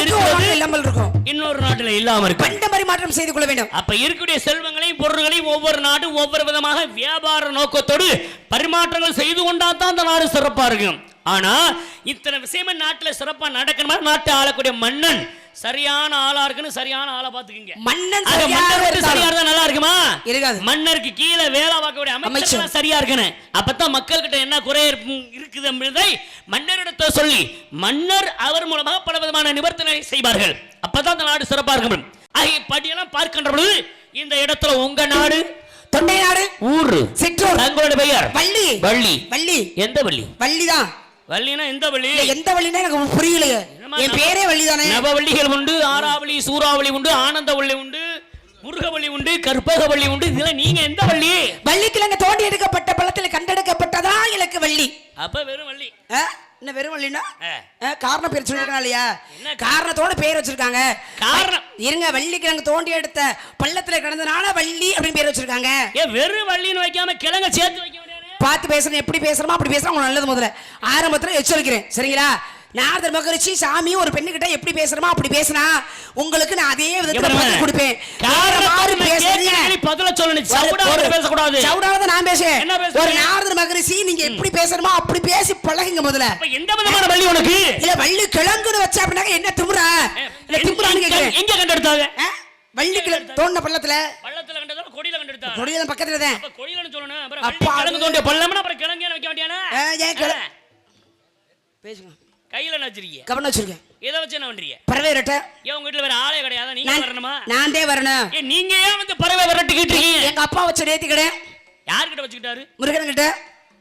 இல்லாமல் இருக்கும், இன்னொரு நாட்டில் இல்லாம இருக்கும். பண்ட பரிமாற்றம் செய்து கொள்ள வேண்டும். அப்ப இருக்கக்கூடிய செல்வங்களையும் பொருள்களையும் ஒவ்வொரு நாடும் ஒவ்வொரு விதமாக வியாபார நோக்கத்தோடு பரிமாற்றங்கள் செய்து கொண்டாதான் அந்த நாடு சிறப்பா இருக்கும். ஆனா இத்தனை விஷயமே நாட்டுல சிறப்பா நடக்கணுமா, நாட்டை ஆளக்கூடிய மன்னன் சரியான ஆளா இருக்குன்னு சரியான ஆளை பாத்துக்கீங்க. மன்னன் சரியா இருந்தா நல்லா இருக்குமா? இருக்காது. மன்னருக்கு கீழே வேலை பார்க்கக்கூடிய அமைச்சர் சரியா இருக்கணும். அப்பதான் மக்கள் கிட்ட என்ன குறை இருக்குது என்பதை மன்னரிடத்தை சொல்லி மன்னர் அவர் மூலமாக பல விதமான நிவர்த்தனை செய்வார்கள். அப்பதான் அந்த நாடு சிறப்பா இருக்கும். படியெல்லாம் பார்க்கின்ற பொழுது இந்த இடத்துல உங்க நாடு தொண்டை நாடு, ஊரு, சிற்றூர், தங்களோட பெயர் வள்ளி. வள்ளி வள்ளி எந்த வள்ளி? வள்ளிதான். வள்ளினா எந்த வள்ளி? எந்த வள்ளினா எனக்கு புரியலையே. என் பேரே வள்ளிதானே. நவவள்ளிகள் உண்டு, ஆறாவளி, சூறாவளி உண்டு, ஆனந்தவள்ளி உண்டு, முருகவள்ளி உண்டு, கற்பகவள்ளி உண்டு. இதெல்லாம் நீங்க எந்த வள்ளி? வள்ளிக்கிழங்கு தோண்டி எடுக்கப்பட்ட பள்ளத்தில் கண்டெடுக்கப்பட்டதா எனக்கு வள்ளி. அப்ப வெறும் வள்ளி. என்ன வெறும் வள்ளினா காரணம் பேர் சொல்லிருக்காங்க இல்லையா? என்ன காரணத்தோட பேர் வச்சிருக்காங்க. காரணம் இருங்க, வள்ளிக்கிழங்கு தோண்டி எடுத்த பள்ளத்துல கிடந்தனால வள்ளி அப்படின்னு பேர் வச்சிருக்காங்க. வெறும் வள்ளின்னு வைக்காம கிழங்க சேர்த்து வைக்க முடியாது. பார்த்து பேசுறேன், எப்படி பேசுறோமோ அப்படி பேசுறோம். உங்களுக்கு நல்லது முதல்ல ஆரம்பத்துல எச்சரிக்கிறேன், சரிங்களா? நாரதர் மகரிஷி சாமியும் ஒரு பெண்ணு கிட்ட எப்படி பேசுறோமோ அப்படி பேசினா உங்களுக்கு நான் அதே விதத்துல பதில் கொடுப்பேன். பதில சொல்லணும், சவுடாவத பேசக்கூடாது. சவுடாவத நான் பேசுறேன். என்ன பேசுறீங்க? ஒரு நாரதர் மகரிஷி நீங்க எப்படி பேசுறோமோ அப்படி பேசி பழகுங்க முதல்ல. அப்ப எந்த விதமான வள்ளி உனக்கு? இல்ல வள்ளி கிழங்குன்னு வச்சா அப்படின்னா என்ன திமுறா? இல்ல திமுறான்னு கேக்குறேன். எங்க கண்டெடுத்தாங்க? வள்ளி கிழங்கு தோண்ட பள்ளத்துல கண்டதா கொடியில கண்டெடுத்தாங்க. கொடியில பக்கத்துல தான். அப்ப கொடியிலன்னு சொல்லணும். அப்புறம் வள்ளி கிழங்கு தோண்டிய பள்ளம்னா அப்புறம் கிழங்கே வைக்க மாட்டியானா? ஏன் கிழங்கு பேசுங்க. கையில என்ன வச்சிருக்கீங்க? கவனம் வச்சிருக்கேன். எதை வச்சு என்ன பண்றீங்க? பறவை விரட்ட. ஏன் உங்க வீட்டுல வேற ஆளே கிடையாது? நீங்க வரணுமா? நான் தான் வரணும். நீங்க ஏன் வந்து பறவை விரட்டிக்கிட்டு இருக்கீங்க? எங்க அப்பா வச்ச நேத்திக்கடை. யார்கிட்ட வச்சுக்கிட்டாரு? முருகன் கிட்ட.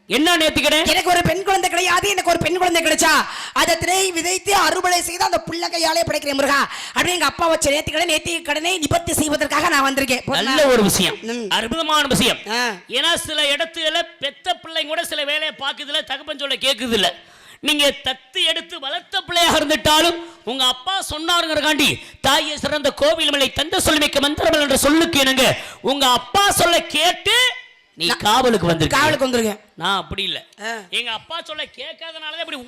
என்ன நேத்திக்கடை? எனக்கு ஒரு பெண் குழந்தை கிடையாது, எனக்கு ஒரு பெண் குழந்தை கிடைச்சா அதை திரை விதைத்து அறுவடை செய்து அந்த புள்ள கையாலே படைக்கிறேன் முருகா அப்படின்னு எங்க அப்பா வச்ச நேத்திக்கடை. நேத்திக்க கடனை நிபர்த்தி செய்வதற்காக நான் வந்திருக்கேன். நல்ல ஒரு விஷயம், அற்புதமான விஷயம். ஏன்னா சில இடத்துல பெத்த பிள்ளைங்க கூட சில வேலையை பாக்குதுல, தகப்பன் சொல்ல கேக்குது இல்ல. நீங்க தத்து எடுத்து வளர்த்த பிள்ளையாக இருந்துட்டாலும் உங்க அப்பா சொன்னாருங்கிறகாண்டி தாயை சிறந்த கோவில் மலை தந்த சொல்லிமைக்க மந்திரமல் என்ற சொல்லுக்கு என்னங்க உங்க அப்பா சொல்ல கேட்டு நீ காவலுக்கு வந்திருக்க. நான் அப்படி இல்ல, எங்க அப்பா சொல்ல கேட்காதனாலதான் இப்படி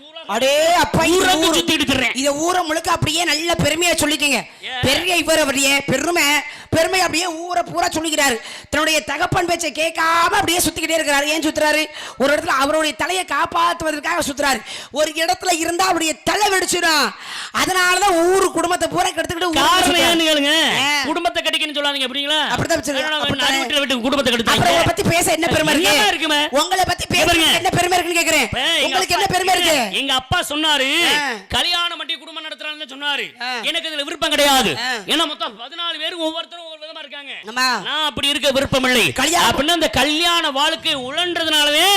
இத ஊரை முழுக்க அப்படியே நல்ல பெருமையா சொல்லிக்கங்க. பெரிய இவர் அப்படியே பெருமை அப்படியே ஊரை பூரா சொல்லிக்கிறாரு. தன்னுடைய தகப்பன் பேச்சை கேட்காம அப்படியே சுத்திக்கிட்டே இருக்கிறாரு. ஏன் சுத்துறாரு? ஒரு இடத்துல அவருடைய தலையை காப்பாற்றுவதற்காக சுத்துறாரு. ஒரு இடத்துல இருந்தா அப்படியே தலை வெடிச்சிடும். அதனாலதான் ஊரு குடும்பத்தை பூரா கெடுத்துக்கிட்டு குடும்பத்தை கட்டிக்கன்னு சொல்லாதீங்க. அப்படிங்களா? அப்படிதான் குடும்பத்தை கெடுத்து பத்தி பேச என்ன பெருமை இருக்கு? உங்களை பத்தி பேச என்ன பெருமை இருக்குன்னு கேக்குறேன். உங்களுக்கு என்ன பெருமை இருக்கு? எங்க அப்பா சொன்னாரு கல்யாணம் பண்ணி குடும்பம் நடத்துறான்னு சொன்னாரு. எனக்கு இதுல விருப்பம் கிடையாது. ஏன்னா மொத்தம் 14 பேருக்கு ஒவ்வொருத்தரும் ஒவ்வொரு விதமா இருக்காங்க. நான் அப்படி இருக்க விருப்பம் இல்லை. அப்படின்னு அந்த கல்யாண வாழ்க்கை உழன்றதுனாலவே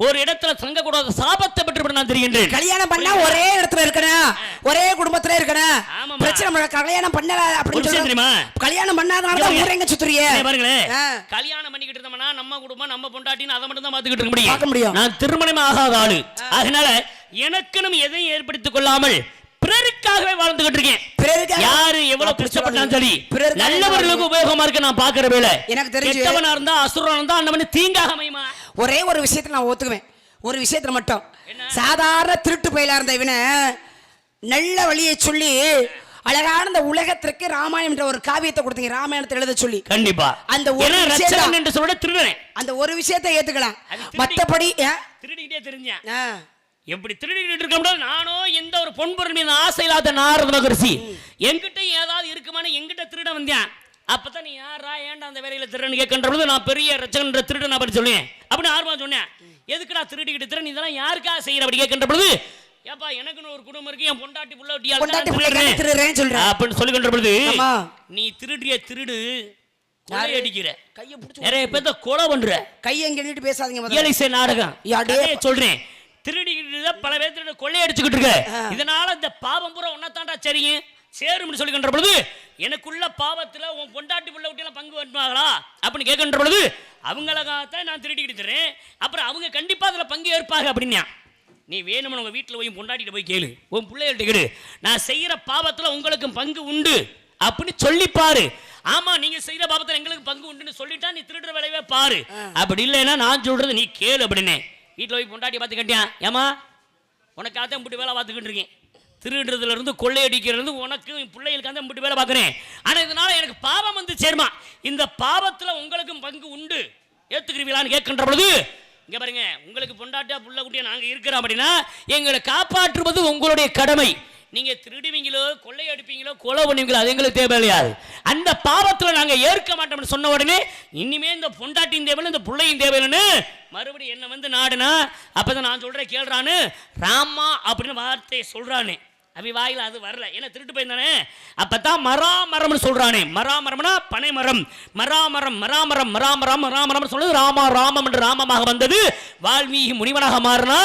ஒரு இடத்துல தங்க கூடாத சாபத்தை பெற்று நான் தெரிகின்றேன். கல்யாணம் பண்ணா ஒரே இடத்துல இருக்கணும், ஒரே குடும்பத்துல இருக்கணும். பிரச்சனை கல்யாணம் பண்ணல அப்படின்னு தெரியுமா? கல்யாணம் பண்ணாதனால ஊரங்க சுத்துறீங்க. பாருங்களேன், கல்யாணம் பண்ணிக்கிட்டு இருந்தோம்னா நம்ம குடும்பம் நம்ம பொண்டாட்டின்னு அதை மட்டும் தான் பாத்துக்கிட்டு இருக்க முடியும். நான் திருமணம் ஆகாத ஆளு. அதனால எனக்குன்னு எதையும் ஏற்படுத்திக் கொள்ளாமல் பிறருக்காகவே வாழ்ந்துகிட்டு இருக்கேன். யாரு எவ்வளவு கஷ்டப்பட்டாலும் சரி நல்லவர்களுக்கு உபயோகமா இருக்கு நான் பாக்குற வேலை. எனக்கு தெரிஞ்சு கெட்டவனா இருந்தா அசுரனா இருந்தா அந்த தீங்காக அமையுமா? ஒரே ஒரு விஷயத்துல நான் ஒத்துக்குவேன். ஒரு விஷயத்துல மட்டும், சாதாரண திருட்டு பயிலா இருந்த இவனை நல்ல வழியை சொல்லி அழகான இந்த உலகத்திற்கு ராமாயணம் என்ற ஒரு காவியத்தை கொடுத்தீங்க. ராமாயணத்தை எழுத சொல்லி கண்டிப்பா அந்த ஒரு விஷயம் என்று சொல்ல திருடுறேன். அந்த ஒரு விஷயத்தை ஏத்துக்கலாம். மத்தபடி திருடிக்கிட்டே தெரிஞ்சேன். எப்படி திருடிக்கிட்டு இருக்க நானோ எந்த ஒரு பொன்பொருள் மீது ஆசை இல்லாத நாரத மகரிஷி என்கிட்ட ஏதாவது இருக்குமான்னு என்கிட்ட திருட வந்தேன். அப்பதான் நீ யாரா ஏன்டா அந்த வேலையில திருடன்னு கேட்கின்ற பொழுது நான் பெரிய ரச்சகன்ற திருடன் அப்படி சொல்லுவேன். அப்படின்னு ஆர்வமா சொன்னேன். எதுக்குடா திருடிக்கிட்டு திருடன் இதெல்லாம் யாருக்காக செய்யற அப்படி கேட்கின்ற பொழுது, ஏப்பா எனக்குன்னு ஒரு குடும்பம் இருக்கு, என் பொண்டாட்டி புள்ள அப்படின்னு சொல்லுகின்ற பொழுது, நீ திருடிய திருடு அடிக்கிற நிறைய பேர்த்த கொலை பண்ற கையை எங்க நீட்டு பேசாதீங்க. நாடகம் சொல்றேன். திருடிக்கிட்டு பல பேர் கொள்ளையடிச்சுக்கிட்டு இருக்க. இதனால இந்த பாவம் பூரா ஒன்னதாண்டா சரியும் சேரும் சொல்லுகின்ற பொழுது, எனக்குள்ள பாவத்துல உன் பொண்டாட்டி புள்ள விட்டு பங்கு பண்ணுவாங்களா அப்படின்னு கேட்கின்ற பொழுது, அவங்களுக்காகத்தான் நான் திருடிக்கிட்டு தரேன். அப்புறம் அவங்க கண்டிப்பா அதுல பங்கு ஏற்பாங்க அப்படின்னா, நீ வேணும்னு உங்க வீட்டுல போய் பொண்டாட்டிட்டு போய் கேளு, உன் பிள்ளைகள்ட்ட கேளு, நான் செய்யற பாவத்துல உங்களுக்கு பங்கு உண்டு அப்படின்னு சொல்லிப்பாரு. ஆமா நீங்க செய்யற பாவத்துல எங்களுக்கு பங்கு உண்டுன்னு சொல்லிட்டா நீ திருடுற வேலையவே பாரு. அப்படி இல்லைன்னா நான் சொல்றது நீ கேளு அப்படின்னு வீட்டில் போய் பொண்டாட்டி பார்த்து கேட்டேன், ஏமா உனக்காக தான் இப்படி வேலை பார்த்துக்கிட்டு இருக்கேன், திருடுறதுல இருந்து கொள்ளையடிக்கிறதுல இருந்து உனக்கு பிள்ளைகளுக்கு தான் இப்படி வேலை பார்க்குறேன், ஆனால் இதனால எனக்கு பாவம் வந்து சேருமா, இந்த பாவத்தில் உங்களுக்கும் பங்கு உண்டு, ஏற்றுக்கிறீங்களான்னு கேட்கின்ற பொழுது, இங்கே பாருங்க, உங்களுக்கு பொண்டாட்டியா புள்ள குட்டியா நாங்கள் இருக்கிறோம் அப்படின்னா எங்களை காப்பாற்றுவது உங்களுடைய கடமை. நீங்க திருடுவீங்களோ கொள்ளையடிப்பீங்களோ கொலை பண்ணுவீங்களோ அது எங்களுக்கு தேவையில்லையாது. அந்த பாவத்தில் நாங்கள் ஏற்க மாட்டோம்னு சொன்ன உடனே இனிமே இந்த பொண்டாட்டியும் தேவையில்லை இந்த பிள்ளையும் தேவையில்லைன்னு மறுபடியும் என்ன வந்து நாடுனா அப்பதான் நான் சொல்றேன் கேள்றான்னு ராமா அப்படின்னு வார்த்தையை சொல்றானே. அப்படி வாயில அது வரல, ஏன்னா திருட்டு போயிருந்தானே. அப்பதான் மராமரம்னு சொல்றானே. மராமரம்னா பனை மரம், மராமரம் மராமரம் மராமரம் மராமரம் சொல்லுது ராமா ராமம் என்று ராமமாக வந்தது. வால்மீகி முனிவனாக மாறினா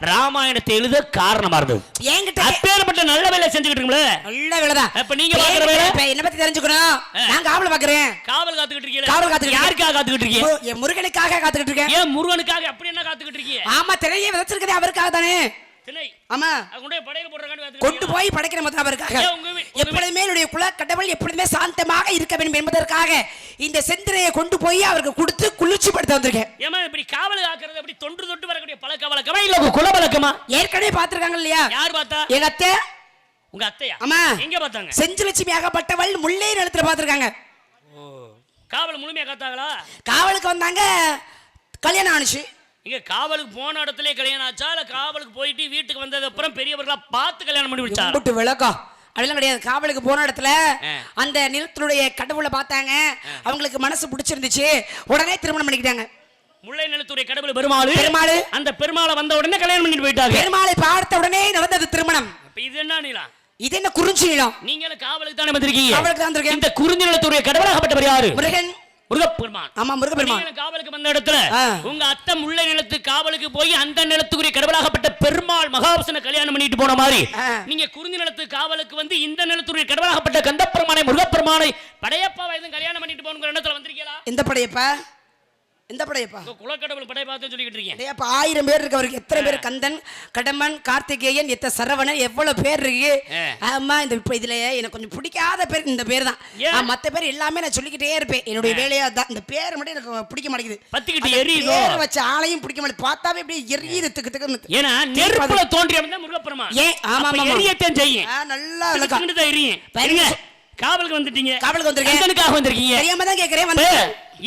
ராமாயணத்தை எழுத காரணமா இருந்தது. அப்பேற்பட்ட நல்ல வேலை செஞ்சுக்கிட்டு இருக்கீங்களே, நல்ல வேலை தான். இப்ப நீங்க பாக்குற வேலை என்ன பத்தி தெரிஞ்சுக்கணும். நான் காவல் பாக்குறேன். காவல் காத்துக்கிட்டு இருக்கீங்க. காவல் காத்துக்கிட்டு யாருக்காக காத்துக்கிட்டு இருக்கீங்க? என் முருகனுக்காக காத்துக்கிட்டு இருக்கேன். ஏன் முருகனுக்காக அப்படி என்ன காத்துக்கிட்டு இருக்கீங்க? ஆமா, திரையை விதைச்சிருக்கதே அவருக்காக தானே. ஆமா, கொண்டு போய் படைக்கிற அவருக்காக. எப்பொழுதுமே என்னுடைய குல கடவுள் எப்பொழுதுமே சாந்தமாக இருக்க வேண்டும் என்பதற்காக இந்த செந்திரையை கொண்டு போய் அவருக்கு கொடுத்து குளிர்ச்சி படுத்த வந்திருக்கேன். ஏமா இப்படி காவல் காக்கிறது அப்படி தொன்று தொட்டு வரக்கூடிய பழக்க வழக்கமா இல்ல குல வழக்கமா? ஏற்கனவே பாத்துருக்காங்க இல்லையா? யார் பார்த்தா? எங்க அத்தை. உங்க அத்தையா? ஆமா. எங்க பார்த்தாங்க? செஞ்சலட்சுமி ஆகப்பட்டவள் முல்லை நிலத்துல பாத்துருக்காங்க. காவல் முழுமையா காத்தாங்களா? காவலுக்கு வந்தாங்க, கல்யாணம் ஆனிச்சு. இங்க காவலுக்கு போன இடத்துல கல்யாணம் ஆச்சா இல்ல காவலுக்கு போயிட்டு வீட்டுக்கு வந்தது அப்புறம் பெரியவர்களா பார்த்து கல்யாணம் பண்ணி வச்சாங்க? விளக்கம் அதெல்லாம் கிடையாது. காவலுக்கு போன இடத்துல அந்த நிலத்தினுடைய கடவுளை பார்த்தாங்க, அவங்களுக்கு மனசு பிடிச்சிருந்துச்சு, உடனே திருமணம் பண்ணிக்கிட்டாங்க. முல்லை நிலத்துடைய கடவுள் பெருமாள். அந்த பெருமாளை வந்த உடனே கல்யாணம் பண்ணிட்டு போயிட்டாங்க. பெருமாளை பார்த்த உடனே நடந்தது திருமணம். இது என்ன நிலம்? இது என்ன குறிஞ்சி நிலம்? நீங்களும் காவலுக்கு தானே வந்திருக்கீங்க? காவலுக்கு தான் வந்திருக்கேன். இந்த குறிஞ்சி நிலத்துடைய கடவுளாகப்பட்டவர் யாரு? முருகன். முருகப்பெருமான். ஆமா, முருகப்பெருமான். காவலுக்கு வந்த இடத்துல உங்க அத்தை முல்லை நிலத்து காவலுக்கு போய் அந்த நிலத்துக்குரிய கடவுளாகப்பட்ட பெருமாள் மகாவிஷ்ணுவை கல்யாணம் பண்ணிட்டு போன மாதிரி நீங்க குறிஞ்சி நிலத்து காவலுக்கு வந்து இந்த நிலத்துக்குரிய கடவுளாகப்பட்ட கந்தப்பெருமானை முருகப்பெருமானை படையப்பாவை எதுவும் கல்யாணம் பண்ணிட்டு போன இடத்துல வந்திருக்கீங்களா? எந்த படையப்பா? எந்த படையப்பா? குலக்கடவுள் படை பார்த்து சொல்லிக்கிட்டு இருக்கீங்க. அப்ப 1000 பேர் இருக்கு அவருக்கு. எத்தனை பேர்? கந்தன், கடம்பன், கார்த்திகேயன், எத்த சரவணன், எவ்வளவு பேர் இருக்கு. ஆமா, இந்த இப்ப இதுல எனக்கு கொஞ்சம் பிடிக்காத பேர் இந்த பேர் தான். மத்த பேர் எல்லாமே நான் சொல்லிக்கிட்டே இருப்பேன், என்னுடைய வேலையா தான். இந்த பேர் மட்டும் எனக்கு பிடிக்க மாட்டேங்குது. பத்திக்கிட்டு எரியுது. பேர் வச்ச ஆளையும் பிடிக்க மாட்டேங்குது. பார்த்தாவே அப்படியே எரியுது திக்கு. ஏன்னா நெருப்புல தோன்றியவன் தான் முருகப்பெருமான். ஏன்? ஆமா ஆமா, எரியத்தான் செய்யும். நல்லா இல்ல எரியும். பாருங்க, காவலுக்கு வந்துட்டீங்க. காவலுக்கு வந்திருக்கேன். எதற்காக வந்திருக்கீங்க? தெரியாம தான் கேக்குறேன். வந்து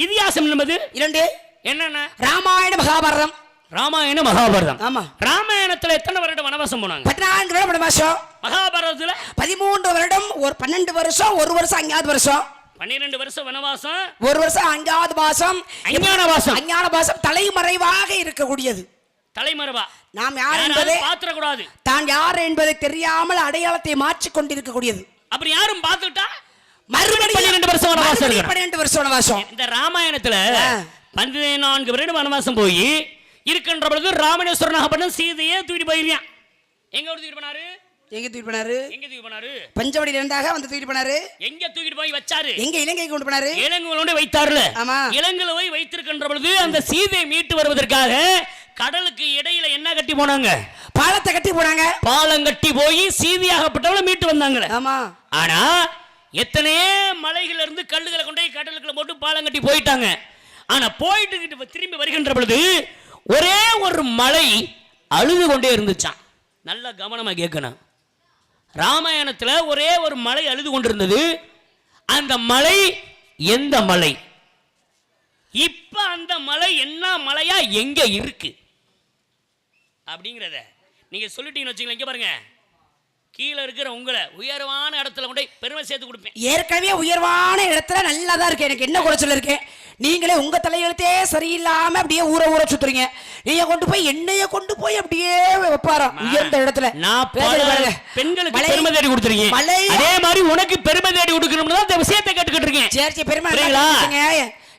இதிகாசம் என்பது 2 என்னன்னா ராமாயண மகாபாரதம். ராமாயண மகாபாரதம். ஆமா. ராமாயணத்துல எத்தனை வருடம் வனவாசம் போனாங்க? 14 வருடம் வனவாசம். மகாபாரதத்துல 13 வருடம், ஒரு 12 வருஷம், ஒரு வருஷம் 5வது வருஷம். 12 வருஷம் வனவாசம், ஒரு வருஷம் 5வது மாசம் அஞ்ஞானவாசம். அஞ்ஞானவாசம் தலைமறைவாக இருக்கக்கூடியது. தலைமறைவா நாம் யார் என்பதை பாத்திர கூடாது. தான் யார் என்பதை தெரியாமல் அடையாளத்தை மாற்றிக் கொண்டிருக்க கூடியது. அப்படி யாரும் பார்த்துட்டா மறுபடியும் 12 வருஷம் வனவாசம். 12 வருஷம் வனவாசம். இந்த ராமாயணத்துல 14 வருடம் வனவாசம் போய் இருக்கின்ற பொழுது ராமேஸ்வரனாகப்பட்ட சீதையே தூக்கிட்டு போயிருக்கான். எங்க தூக்கிட்டு போனாரு? எங்க தூக்கிட்டு போனாரு? எங்க தூக்கிட்டு போனாரு? பஞ்சவடியில இருந்தாக வந்து தூக்கிட்டு போனாரு. எங்க தூக்கிட்டு போய் வச்சாரு? எங்க இலங்கைக்கு கொண்டு போனாரு. இலங்கையில கொண்டு வைத்தாருல. ஆமா, இலங்கையில போய் வைத்திருக்கின்ற பொழுது அந்த சீதையை மீட்டு வருவதற்காக கடலுக்கு இடையில என்ன கட்டி போனாங்க? பாலத்தை கட்டி போனாங்க. பாலம் கட்டி போய் சீதையாகப்பட்டவளை மீட்டு வந்தாங்க. ஆமா. ஆனா எத்தனையோ மலைகள் இருந்து கல்லுகளை கொண்டு போய் கடலுக்குள்ள போட்டு பாலம் கட்டி போயிட்டாங்க. ஆனா போயிட்டு திரும்பி வருகின்ற பொழுது ஒரே ஒரு மலை அழுது கொண்டே இருந்துச்சான். நல்ல கவனமா கேட்கணும். ராமாயணத்துல ஒரே ஒரு மலை அழுது கொண்டிருந்தது. அந்த மலை எந்த மலை? இப்ப அந்த மலை என்ன மலையா எங்க இருக்கு அப்படிங்கறத நீங்க சொல்லிட்டீங்கன்னு வச்சுங்களேன். இங்க பாருங்க, கீழே இருக்கிற உங்களை உயர்வான இடத்துல கொண்டு பெருமை சேர்த்து கொடுப்பேன். ஏற்கனவே உயர்வான இடத்துல நல்லா தான் இருக்கு. எனக்கு என்ன குறைச்சல் இருக்கு? நீங்களே உங்க தலையெழுத்தே சரியில்லாம அப்படியே ஊர சுத்துறீங்க. நீங்க கொண்டு போய் என்னைய கொண்டு போய் அப்படியே வைப்பாராம் உயர்ந்த இடத்துல. நான் பெண்களுக்கு பெருமை தேடி கொடுத்துருக்கீங்க, அதே மாதிரி உனக்கு பெருமை தேடி கொடுக்கணும்னு தான் இந்த விஷயத்தை கேட்டுக்கிட்டு இருக்கேன். சரி, பெருமை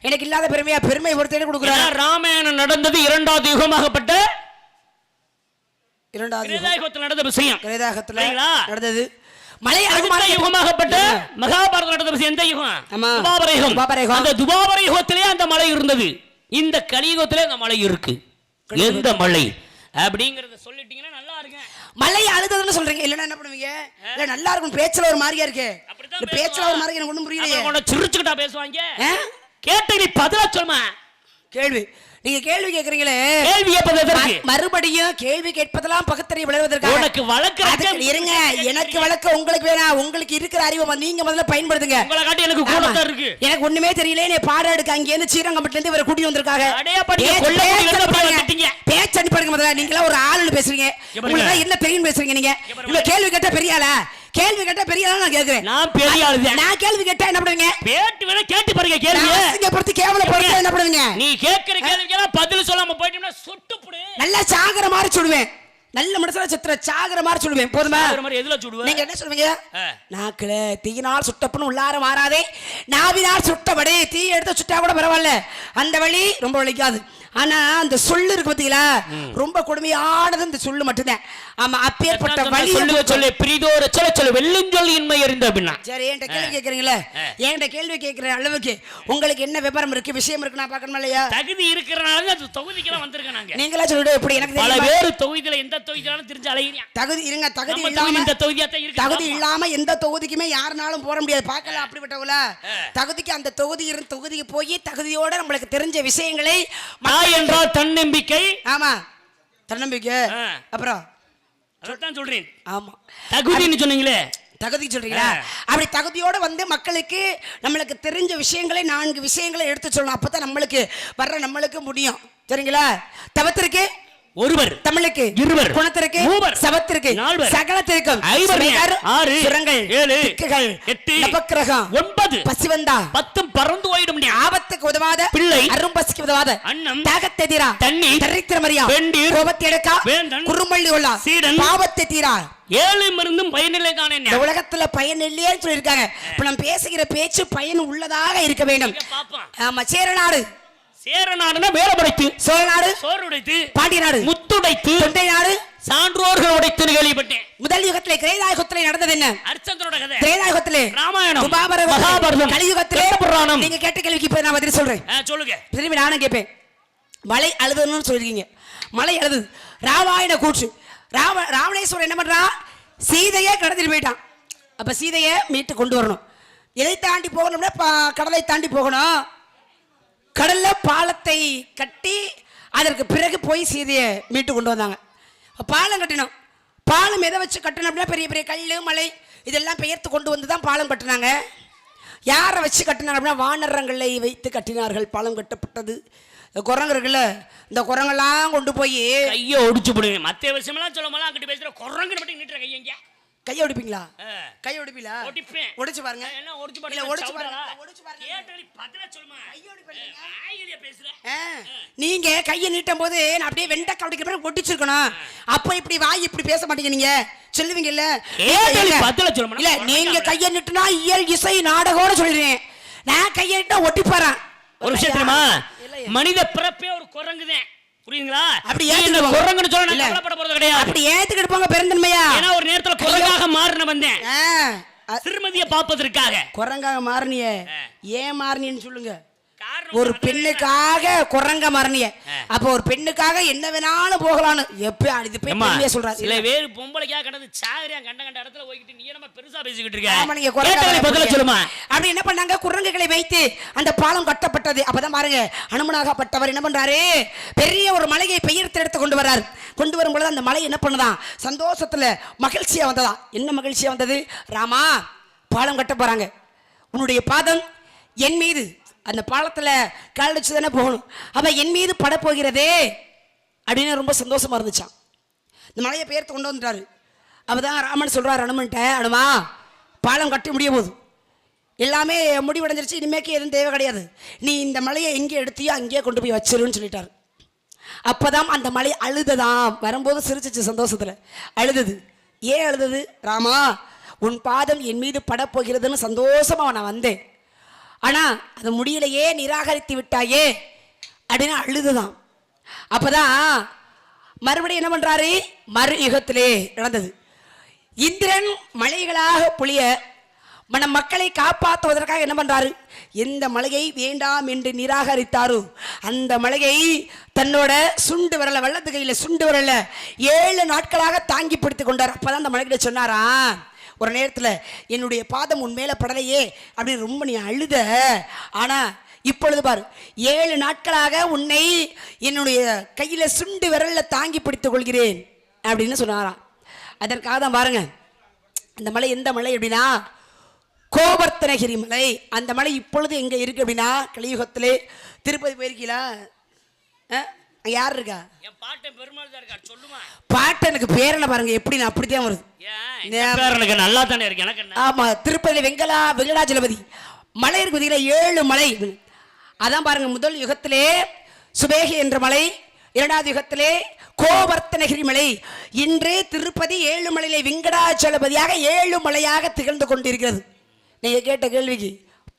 எனக்கு இல்லாத பெருமையா? பெருமை ஒரு தேடி கொடுக்குறேன். ராமாயணம் நடந்தது 2வது யுகமாகப்பட்ட 2வது நடந்த விஷயம். நடந்தது மலை யுகமாகப்பட்ட மகாபாரதம் நடந்த விஷயம். எந்த யுகம்? துவாபர யுகம். அந்த துவாபர யுகத்திலே அந்த மலை இருந்தது. இந்த கலியுகத்திலே அந்த மலை இருக்கு. எந்த மலை அப்படிங்கறத சொல்லிட்டீங்கன்னா நல்லா இருக்கு. மலை அழுதுன்னு சொல்றீங்க, இல்லன்னா என்ன பண்ணுவீங்க? இல்ல நல்லா இருக்கும், பேச்சல ஒரு மாதிரியா இருக்கு. பேச்சல ஒரு மாதிரி எனக்கு ஒண்ணும் புரியலையே. சிரிச்சுக்கிட்டா பேசுவாங்க. கேட்டு நீ பதிலா சொல்லுமா? கேள்வி நீங்க கேள்வி கேக்குறீங்களே, கேள்வி கேட்பது எதற்கு? மறுபடியும் கேள்வி கேட்பதெல்லாம் பகுத்தறிவு விளைவதற்காக. உனக்கு வழக்கு இருங்க, எனக்கு வழக்கு உங்களுக்கு வேணாம். உங்களுக்கு இருக்கிற அறிவை நீங்க முதல்ல பயன்படுத்துங்க. உங்களை காட்டி எனக்கு கூடத்தான் இருக்கு. எனக்கு ஒண்ணுமே தெரியல. நீ பாடம் எடுக்க அங்க இருந்து ஸ்ரீரங்கம்பட்டில இருந்து இவரை கூட்டி வந்திருக்காங்க. பேச்சு அனுப்பிடுங்க முதல்ல. நீங்களா ஒரு ஆளுன்னு பேசுறீங்க, உங்களுக்கு என்ன தெரியும் பேசுறீங்க நீங்க. இவ்வளவு கேள்வி கேட்டா பெரிய ஆளா? கேள்வி கேட்டா பெரிய ஆளா? நான் கேக்குறேன். நான் பெரிய ஆளு. நான் கேள்வி கேட்டா என்ன பண்ணுவீங்க? பேட்டு வேணா கேட்டு பாருங்க கேள்வி. இங்க பொறுத்து கேவலப்படுத்த என்ன பண்ணுவீங்க? நீ கேக்குற கேள்விக்கெல்லாம் பதில் சொல்லாம போயிட்டீங்கன்னா சுட்டுப்புடு. நல்லா சாகர மாதிரி சொல்லுவேன். நல்ல மனசுல சித்திர சாகர மாதிரி சொல்லுவேன். போதுமா? எதுல சுடுவேன்? நீங்க என்ன சொல்லுவீங்க? நாக்குல தீயினால் சுட்டப்பனும் உள்ளார மாறாதே, நாவினால் சுட்டபடி தீ எடுத்து சுட்டா கூட பரவாயில்ல, அந்த வழி ரொம்ப வலிக்காது. ஆனா அந்த சொல்லு இருக்கு பாத்தீங்களா, ரொம்ப கொடுமையானது இந்த சொல்லு மட்டும்தான். ஆமா, அப்பேற்பட்ட வழி சொல்லு பிரிதோர சொல்ல சொல்ல வெள்ளுஞ்சொல் இன்மை அறிந்த அப்படின்னா. சரி, என்கிட்ட கேள்வி கேட்கறீங்களா? என்கிட்ட கேள்வி கேட்கிற அளவுக்கு உங்களுக்கு என்ன விவரம் இருக்கு, விஷயம் இருக்கு, நான் பார்க்கணுமா இல்லையா? தகுதி இருக்கிறனால அந்த தொகுதிக்கெல்லாம் வந்திருக்கேன் நாங்க. நீங்களா சொல்லிட்டு எப்படி எனக்கு பல வேறு தொகுதியில எந்த தொகுதியாலும் தெரிஞ்சு அலையறியா? தகுதி இருங்க, தகுதி நம்ம இல்லாம இந்த தொகுதியாத்தான் இருக்கு. தகுதி இல்லாம எந்த தொகுதிக்குமே யாருனாலும் போற முடியாது. பார்க்கலாம் அப்படிப்பட்டவங்கள. தகுதிக்கு அந்த தொகுதிக்கு போய் தகுதியோட நம்மளுக்கு தெரிஞ்ச விஷயங்களை என்றால் தன்னம்பிக்கை. ஆமா, தன்னம்பிக்கை. அப்புறம் அதான் சொல்றேன். ஆமா, தகுதின்னு சொன்னீங்களே, தகுதி சொல்றீங்களா? அப்படி தகுதியோட வந்து மக்களுக்கு நம்மளுக்கு தெரிஞ்ச விஷயங்களை 4 விஷயங்களை எடுத்து சொல்லணும். அப்பதான் நம்மளுக்கு முடியும். சரிங்களா? தவத்திற்கு ஒருவர், தமிழுக்கு இருவர், குணத்திற்கு மூவர், சவத்திற்கு நால்வர், சகலத்திற்கும் ஐவர், ஆறு, சுரங்கள், 7, திக்குகள், 8, நவக்கிரகம், 9, பசிவந்தா, 10 பறந்து போயிடும். ஆபத்துக்கு உதவாத பிள்ளை, அரும்பசிக்கு உதவாத அன்னம், தாகத்தை தீரா, தண்ணீர், தரித்திரமறியா, வெண்டீர், கோபத்தை எடுக்கா, வேந்தன், குறும்பள்ளி உள்ளா, சீடன், பாவத்தை தீரா. 7 மருந்தும் பயனில்லை தானே. இந்த உலகத்துல பயன் இல்லையேன்னு சொல்லியிருக்காங்க. இப்ப நம்ம பேசுகிற பேச்சு பயன் உள்ளதாக இருக்க வேண்டும். ஆமா, சேரநாடு, சேரநாடுனா வேற உடைத்து, சோழநாடு சோறு உடைத்து, பாண்டிய நாடு முத்துடைத்து, தொண்டை நாடு சான்றோர்கள் உடைத்து கேள்விப்பட்டேன். முதல் யுகத்திலே கிரேதாயுகத்திலே நடந்தது என்ன? அர்ச்சந்திரோட கதை. கிரேதாயுகத்திலே ராமாயணம், மகாபாரதம், கலியுகத்திலே புராணம். நீங்க கேட்ட கேள்விக்கு இப்ப நான் பதில் சொல்றேன். சொல்லுங்க. திரும்பி நானும் கேட்பேன். மலை அழுதுன்னு சொல்லிருக்கீங்க. மலை அழுது ராமாயண கூற்று. ராவணேஸ்வரன் என்ன பண்றான்? சீதையை கடத்திட்டு போயிட்டான். அப்ப சீதையை மீட்டு கொண்டு வரணும். எதை தாண்டி போகணும்னா கடலை தாண்டி போகணும். கடல்ல பாலத்தை கட்டி அதற்கு பிறகு போய் சீதையை மீட்டு கொண்டு வந்தாங்க. பாலம் கட்டினோம். பாலம் எதை வச்சு கட்டணும் அப்படின்னா பெரிய பெரிய கல், மலை இதெல்லாம் பெயர்த்து கொண்டு வந்து தான் பாலம் கட்டினாங்க. யாரை வச்சு கட்டினாங்க அப்படின்னா வானரங்களை வைத்து கட்டினார்கள். பாலம் கட்டப்பட்டது. குரங்கு இருக்குல்ல, இந்த குரங்கெல்லாம் கொண்டு போய் கையை ஒடிச்சு போடுங்க. மற்ற விஷயமெல்லாம் சொல்ல போலாம் அங்கிட்டு பேசுற குரங்கு மட்டும் நீட்டுற கையை எங்க கையை ஒடிப்பீங்களா? கையை ஒடிப்பீங்களா? ஒடிப்பேன். ஒடிச்சு பாருங்க. என்ன ஒடிச்சு பாருங்க? ஒடிச்சு பாருங்க. ஒடிச்சு பாருங்க. கேட்டலி பதில சொல்லுமா? கையை ஒடிப்பீங்க. ஆயிலிய பேசுற. நீங்க கையை நீட்டும் போது நான் அப்படியே வெண்டக்க ஒடிக்கிற மாதிரி ஒடிச்சிருக்கணும். அப்ப இப்படி வாய் இப்படி பேச மாட்டீங்க. நீங்க சொல்லுவீங்க இல்ல? கேட்டலி பதில சொல்லுமா? இல்ல, நீங்க கையை நீட்டுனா இயல் இசை நாடகோட சொல்றீங்க. நான் கையை நீட்டா ஒட்டிப்பாறேன். ஒரு விஷயம் தெரியுமா? மனித பிறப்பே ஒரு குரங்குதான். புரியுங்களா? அப்படி இந்த குரங்குன்னு சொல்ல நான் கவலைப்பட போறது கிடையாது. அப்படி ஏத்துக்கிட்டு போங்க பெருந்தன்மையா. ஏன்னா ஒரு நேரத்துல குரங்காக மாறின வந்தேன் சிறுமதியை பார்ப்பதற்காக. குரங்காக மாறினியே, ஏன் மாறினீன்னு சொல்லுங்க. ஒரு பெண்ணுக்காக குரங்க மரணிய. அப்ப ஒரு பெண்ணுக்காக என்ன வேணாலும் போகலான்னு எப்ப இது பெண்மையா சொல்றாரு. சில பேர் பொம்பளைக்கா கடந்து சாகரியா கண்ட இடத்துல போயிட்டு நீ நம்ம பெருசா பேசிக்கிட்டு இருக்க. ஆமா, நீங்க குரங்கு பதில சொல்லுமா? அப்படி என்ன பண்ணாங்க? குரங்குகளை வைத்து அந்த பாலம் கட்டப்பட்டது. அப்பதான் பாருங்க, அனுமனாகப்பட்டவர் என்ன பண்றாரு? பெரிய ஒரு மலையை பெயர்த்து எடுத்து கொண்டு வர்றாரு. கொண்டு வரும்பொழுது அந்த மலை என்ன பண்ணுதான்? சந்தோஷத்துல மகிழ்ச்சியா வந்ததா. என்ன மகிழ்ச்சியா வந்தது? ராமா, பாலம் கட்ட போறாங்க. உன்னுடைய பாதம் என் மீது அந்த பாலத்துல கால் வச்சு தானே போகணும். அப்ப என் மீது பட போகிறதே அப்படின்னு ரொம்ப சந்தோஷமா இருந்துச்சான். இந்த மலையை பெயர்த்து கொண்டு வந்துட்டாரு. அப்பதான் ராமன் சொல்றாரு அனுமன்ட்ட, அனுமா, பாலம் கட்டி முடிய போகுது, எல்லாமே முடிவடைஞ்சிருச்சு, இனிமேக்கு எதுவும் தேவை கிடையாது, நீ இந்த மலையை எங்கே எடுத்தியோ அங்கேயே கொண்டு போய் வச்சிருன்னு சொல்லிட்டாரு. அப்பதான் அந்த மலை அழுததாம். வரும்போது சிரிச்சிச்சு சந்தோஷத்துல. அழுதது. ஏன் அழுதது? ராமா, உன் பாதம் என் மீது பட போகிறதுன்னு சந்தோஷமா நான் வந்தேன், ஆனா அது முடியலையே, நிராகரித்து விட்டாயே அப்படின்னு அழுதுதான். அப்பதான் மறுபடியும் என்ன பண்றாரு? மறு யுகத்திலே நடந்தது. இந்திரன் மலைகளாக பொழிய மன மக்களை காப்பாற்றுவதற்காக என்ன பண்றாரு? எந்த மலையை வேண்டாம் என்று நிராகரித்தாரோ அந்த மலையை தன்னோட சுண்டு வரல, வல்லது கையில சுண்டு வரல 7 நாட்களாக தாங்கி பிடித்துக் கொண்டார். அப்பதான் அந்த மலைகிட்ட சொன்னாரா, ஒரு நேரத்தில் என்னுடைய பாதம் உன் மேலே படலையே அப்படின்னு ரொம்ப நீ அழுத, ஆனால் இப்பொழுது பாரு 7 நாட்களாக உன்னை என்னுடைய கையில சுண்டு விரல்ல தாங்கி பிடித்துக் கொள்கிறேன் அப்படின்னு சொன்னாராம். அதற்காக தான் பாருங்க அந்த மலை எந்த மலை அப்படின்னா கோவர்த்தனகிரி மலை. அந்த மலை இப்பொழுது எங்க இருக்கு அப்படின்னா கலியுகத்திலே திருப்பதி போயிருக்கீங்களா? யார் இருக்கா? என் பாட்டன் பெருமாள் தான் இருக்கா, சொல்லுமா. பாட்டனுக்கு பேர் என்ன பாருங்க எப்படி நான் அப்படித்தான் வருது. எனக்கு நல்லா தானே இருக்கு எனக்கு என்ன. ஆமா திருப்பதி வெங்கடாஜலபதி மலை இருக்கு பார்த்தீங்களா 7 மலை. அதான் பாருங்க முதல் யுகத்திலே சுபேகி என்ற மலை, இரண்டாவது யுகத்திலே கோவர்த்தனகிரி மலை, இன்று திருப்பதி 7 மலையிலே வெங்கடாஜலபதியாக 7 மலையாக திகழ்ந்து கொண்டிருக்கிறது. நீங்க கேட்ட கேள்விக்கு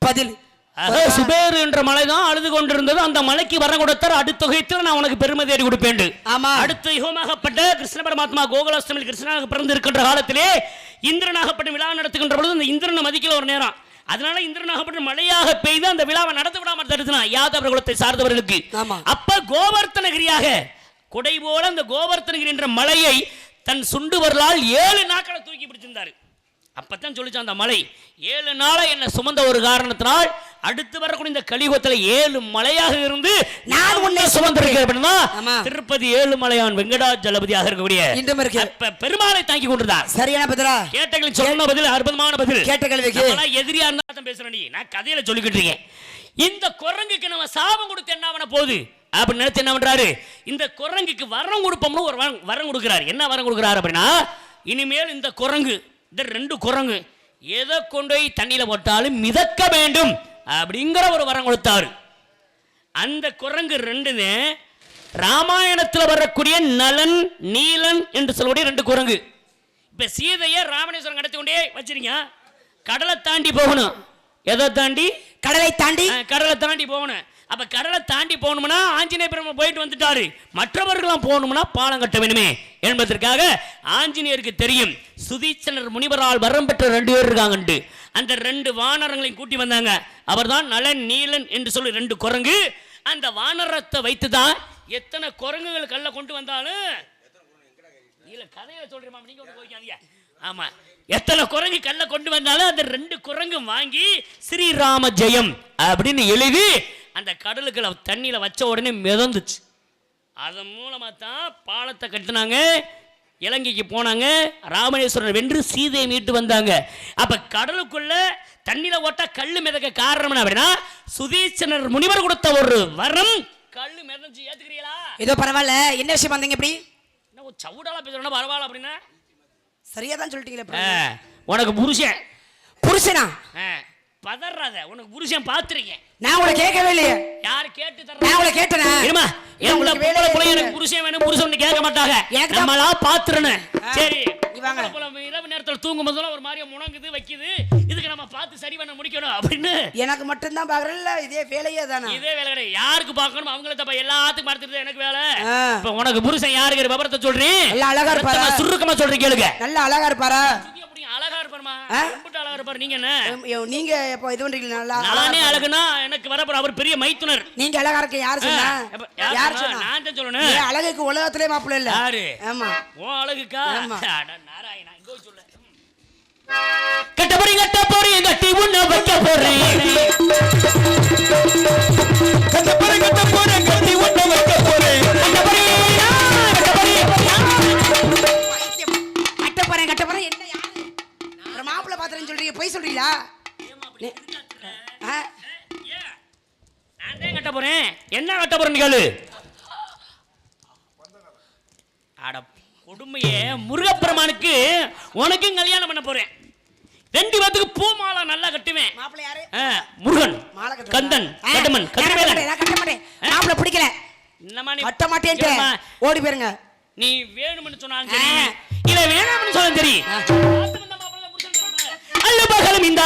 பதில் சுபேர் என்ற மலை தான் அழுது கொண்டிருந்தது. அந்த மலைக்கு வர கொடுத்தார் அடுத்த யுகத்தில் நான் உனக்கு பெருமை தேடி கொடுப்பேன். ஆமா அடுத்த யுகமாகப்பட்ட கிருஷ்ண பரமாத்மா கோகுலாஷ்டமியில் கிருஷ்ணனாக பிறந்து இருக்கின்ற காலத்திலே இந்திரனாகப்பட்ட விழா நடத்துகின்ற பொழுது அந்த இந்திரனை மதிக்கல ஒரு நேரம். அதனால இந்திரனாகப்பட்ட மழையாக பெய்து அந்த விழாவை நடத்த விடாமல் தடுத்தான் யாதவ குலத்தை சார்ந்தவர்களுக்கு. அப்ப கோவர்த்தனகிரியாக கொடை போல அந்த கோவர்த்தனகிரி என்ற மலையை தன் சுண்டு வரலால் 7 நாட்களை தூக்கி பிடிச்சிருந்தாரு. அப்பதான் சொல்லிச்சு அந்த மலை 7 நாளை என்ன சுமந்த ஒரு காரணத்தினால் அடுத்து வரக்கூடிய இந்த கலியுகத்துல 7 மலையாக இருந்து நான் உன்னை சுமந்திருக்கேன். திருப்பதி 7 மலையான் வெங்கடாஜலபதியாக இருக்கக்கூடிய பெருமாளை தாங்கி கொண்டிருந்தார். சரியான பதிலா கேட்டகளின் சொன்ன பதில் அற்புதமான பதில். கேட்ட கேள்விக்கு எதிரியா இருந்தா தான் பேசுறேன். நீ நான் கதையில சொல்லிக்கிட்டு இருக்கேன். இந்த குரங்குக்கு நம்ம சாபம் கொடுத்து என்ன ஆவன போகுது அப்படின்னு நினைச்சு என்ன பண்றாரு, இந்த குரங்குக்கு வரம் கொடுப்போம்னு ஒரு வரம் கொடுக்கிறாரு. என்ன வரம் கொடுக்கிறாரு அப்படின்னா, இனிமேல் இந்த குரங்கு இந்த 2 குரங்கு எதை கொண்டு போய் தண்ணியில போட்டாலும் மிதக்க வேண்டும் அப்படிங்கிற ஒரு வரம் கொடுத்தாரு. அந்த குரங்கு 2 ராமாயணத்தில் வரக்கூடிய நலன் நீலன் என்று சொல்லக்கூடிய 2 குரங்கு. இப்ப சீதையை ராமேஸ்வரம் கடத்தி கொண்டே வச்சிருங்க, கடலை தாண்டி போகணும். எதை தாண்டி? கடலை தாண்டி போகணும். அப்ப கடலை தாண்டி போகணும்னா ஆஞ்சநேய பெருமாள் போயிட்டு வந்துட்டாரு, மற்றவர்களும் போகணும்னா பாலம் கட்ட வேணுமே என்பதற்காக ஆஞ்சநேயருக்கு தெரியும் சுதீட்சணர் முனிவரால் வரம் பெற்ற 2 பேர் இருக்காங்க. அந்த 2 வானரங்களையும் கூட்டி வந்தாங்க. அவர்தான் நலன் நீலன் என்று சொல்லி 2 குரங்கு. அந்த வானரத்தை வைத்துதான் எத்தனை குரங்குகள் கல்ல கொண்டு வந்தாலும் இல்ல கதையை சொல்றேன் நீங்க ஒன்று போய்க்காதீங்க. ஆமா எத்தனை குரங்கு கல்ல கொண்டு வந்தாலும் அந்த 2 குரங்கும் வாங்கி ஸ்ரீராம ஜெயம் அப்படின்னு எழுதி அந்த கடலுக்குள்ள தண்ணியில வச்ச உடனே மிதந்துச்சு. அதன் மூலமா தான் பாலத்தை கட்டினாங்க, இலங்கைக்கு போனாங்க, ராமேஸ்வரர் வென்று சீதையை மீட்டு வந்தாங்க. அப்ப கடலுக்குள்ள தண்ணியில ஓட்ட கல்லு மிதக்க காரணம் என்ன அப்படின்னா சுதீட்சணர் முனிவர் கொடுத்த ஒரு வரம். கல்லு மிதந்துச்சு, ஏத்துக்கிறீங்களா? ஏதோ பரவாயில்ல. என்ன விஷயம் வந்தீங்க இப்படி? என்ன சவுடாலா பேசுறா பரவாயில்ல அப்படின்னா சரியா தான் சொல்லிட்டீங்களே. உனக்கு புருஷனா பதறாத, உனக்கு புருஷன் பாத்துருக்கேன். நான் உங்களை கேட்கவே இல்லையே. யார் கேட்டு தர? நான் உங்களை கேட்டேனா? இருமா எந்த பொம்பளை புள்ள எனக்கு புருஷன் வேணும் புருஷன் கேட்க மாட்டாங்க, நம்மளா பாத்துறணும். சரி இவங்க இரவு நேரத்துல தூங்கும் போதெல்லாம் ஒரு மாதிரியா முணங்குது வைக்குது, இதுக்கு நம்ம பார்த்து சரி பண்ண முடிக்கணும் அப்படின்னு. எனக்கு மட்டும் தான் பாக்குறல்ல, இதே வேலையே தானே. இதே வேலை கிடையாது, யாருக்கு பார்க்கணும் அவங்கள தப்ப எல்லாத்துக்கும் பார்த்துட்டு எனக்கு வேலை. இப்ப உனக்கு புருஷன் யாருக்கு விவரத்தை சொல்றேன்? நல்ல அழகா இருப்பாரா? சுருக்கமா சொல்றேன் கேளுங்க. நல்ல அழகா இருப்பாரா? அழகா இருப்பாருமா, ரொம்ப அழகா இருப்பாரு. நீங்க என்ன நீங்க இப்போ இது பண்றீங்க? நல்லா நானே அழகுனா எனக்கு வரப்போற அவர் பெரிய மைத்துனர். நீங்க அழகா இருக்க யார் சொன்னா? யார் சொன்னா? நான் தான் சொல்லணும். நீ அழகுக்கு உலகத்திலே மாப்பிள்ளை இல்ல. யாரு? ஆமா ஓ அழகுக்கா? அட நாராயணா இங்க போய் சொல்லு. கட்ட போறீங்க கட்டி உன்ன வைக்க போறேன். கட்ட போறேன் கட்டி உன்ன வைக்க போறேன். கட்ட போறேன் என்ன யாரு? ஒரு மாப்பிள்ளை பாத்திரன்னு சொல்றீங்க, போய் சொல்றீங்களா? நான் கட்ட போறேன். என்ன கட்ட போறேன்னு கேளு. அட கொடுமையே, முருகப்பெருமானுக்கு உனக்கும் கல்யாணம் பண்ண போறேன். 2 பேத்துக்கு பூ மாலை நல்லா கட்டுவேன். மாப்பிள்ளை யாரு? முருகன், கந்தன், கட்டமன், கதிரவேலன். நான் கட்ட மாட்டேன், மாப்பிள்ளை பிடிக்கல. என்னமா நீ கட்ட மாட்டேன்ட்டு ஓடி போயிருங்க. நீ வேணும்னு சொன்னாலும் சரி, இல்ல வேணாம்னு சொன்னாலும் சரி, அல்ல பகலும் இந்த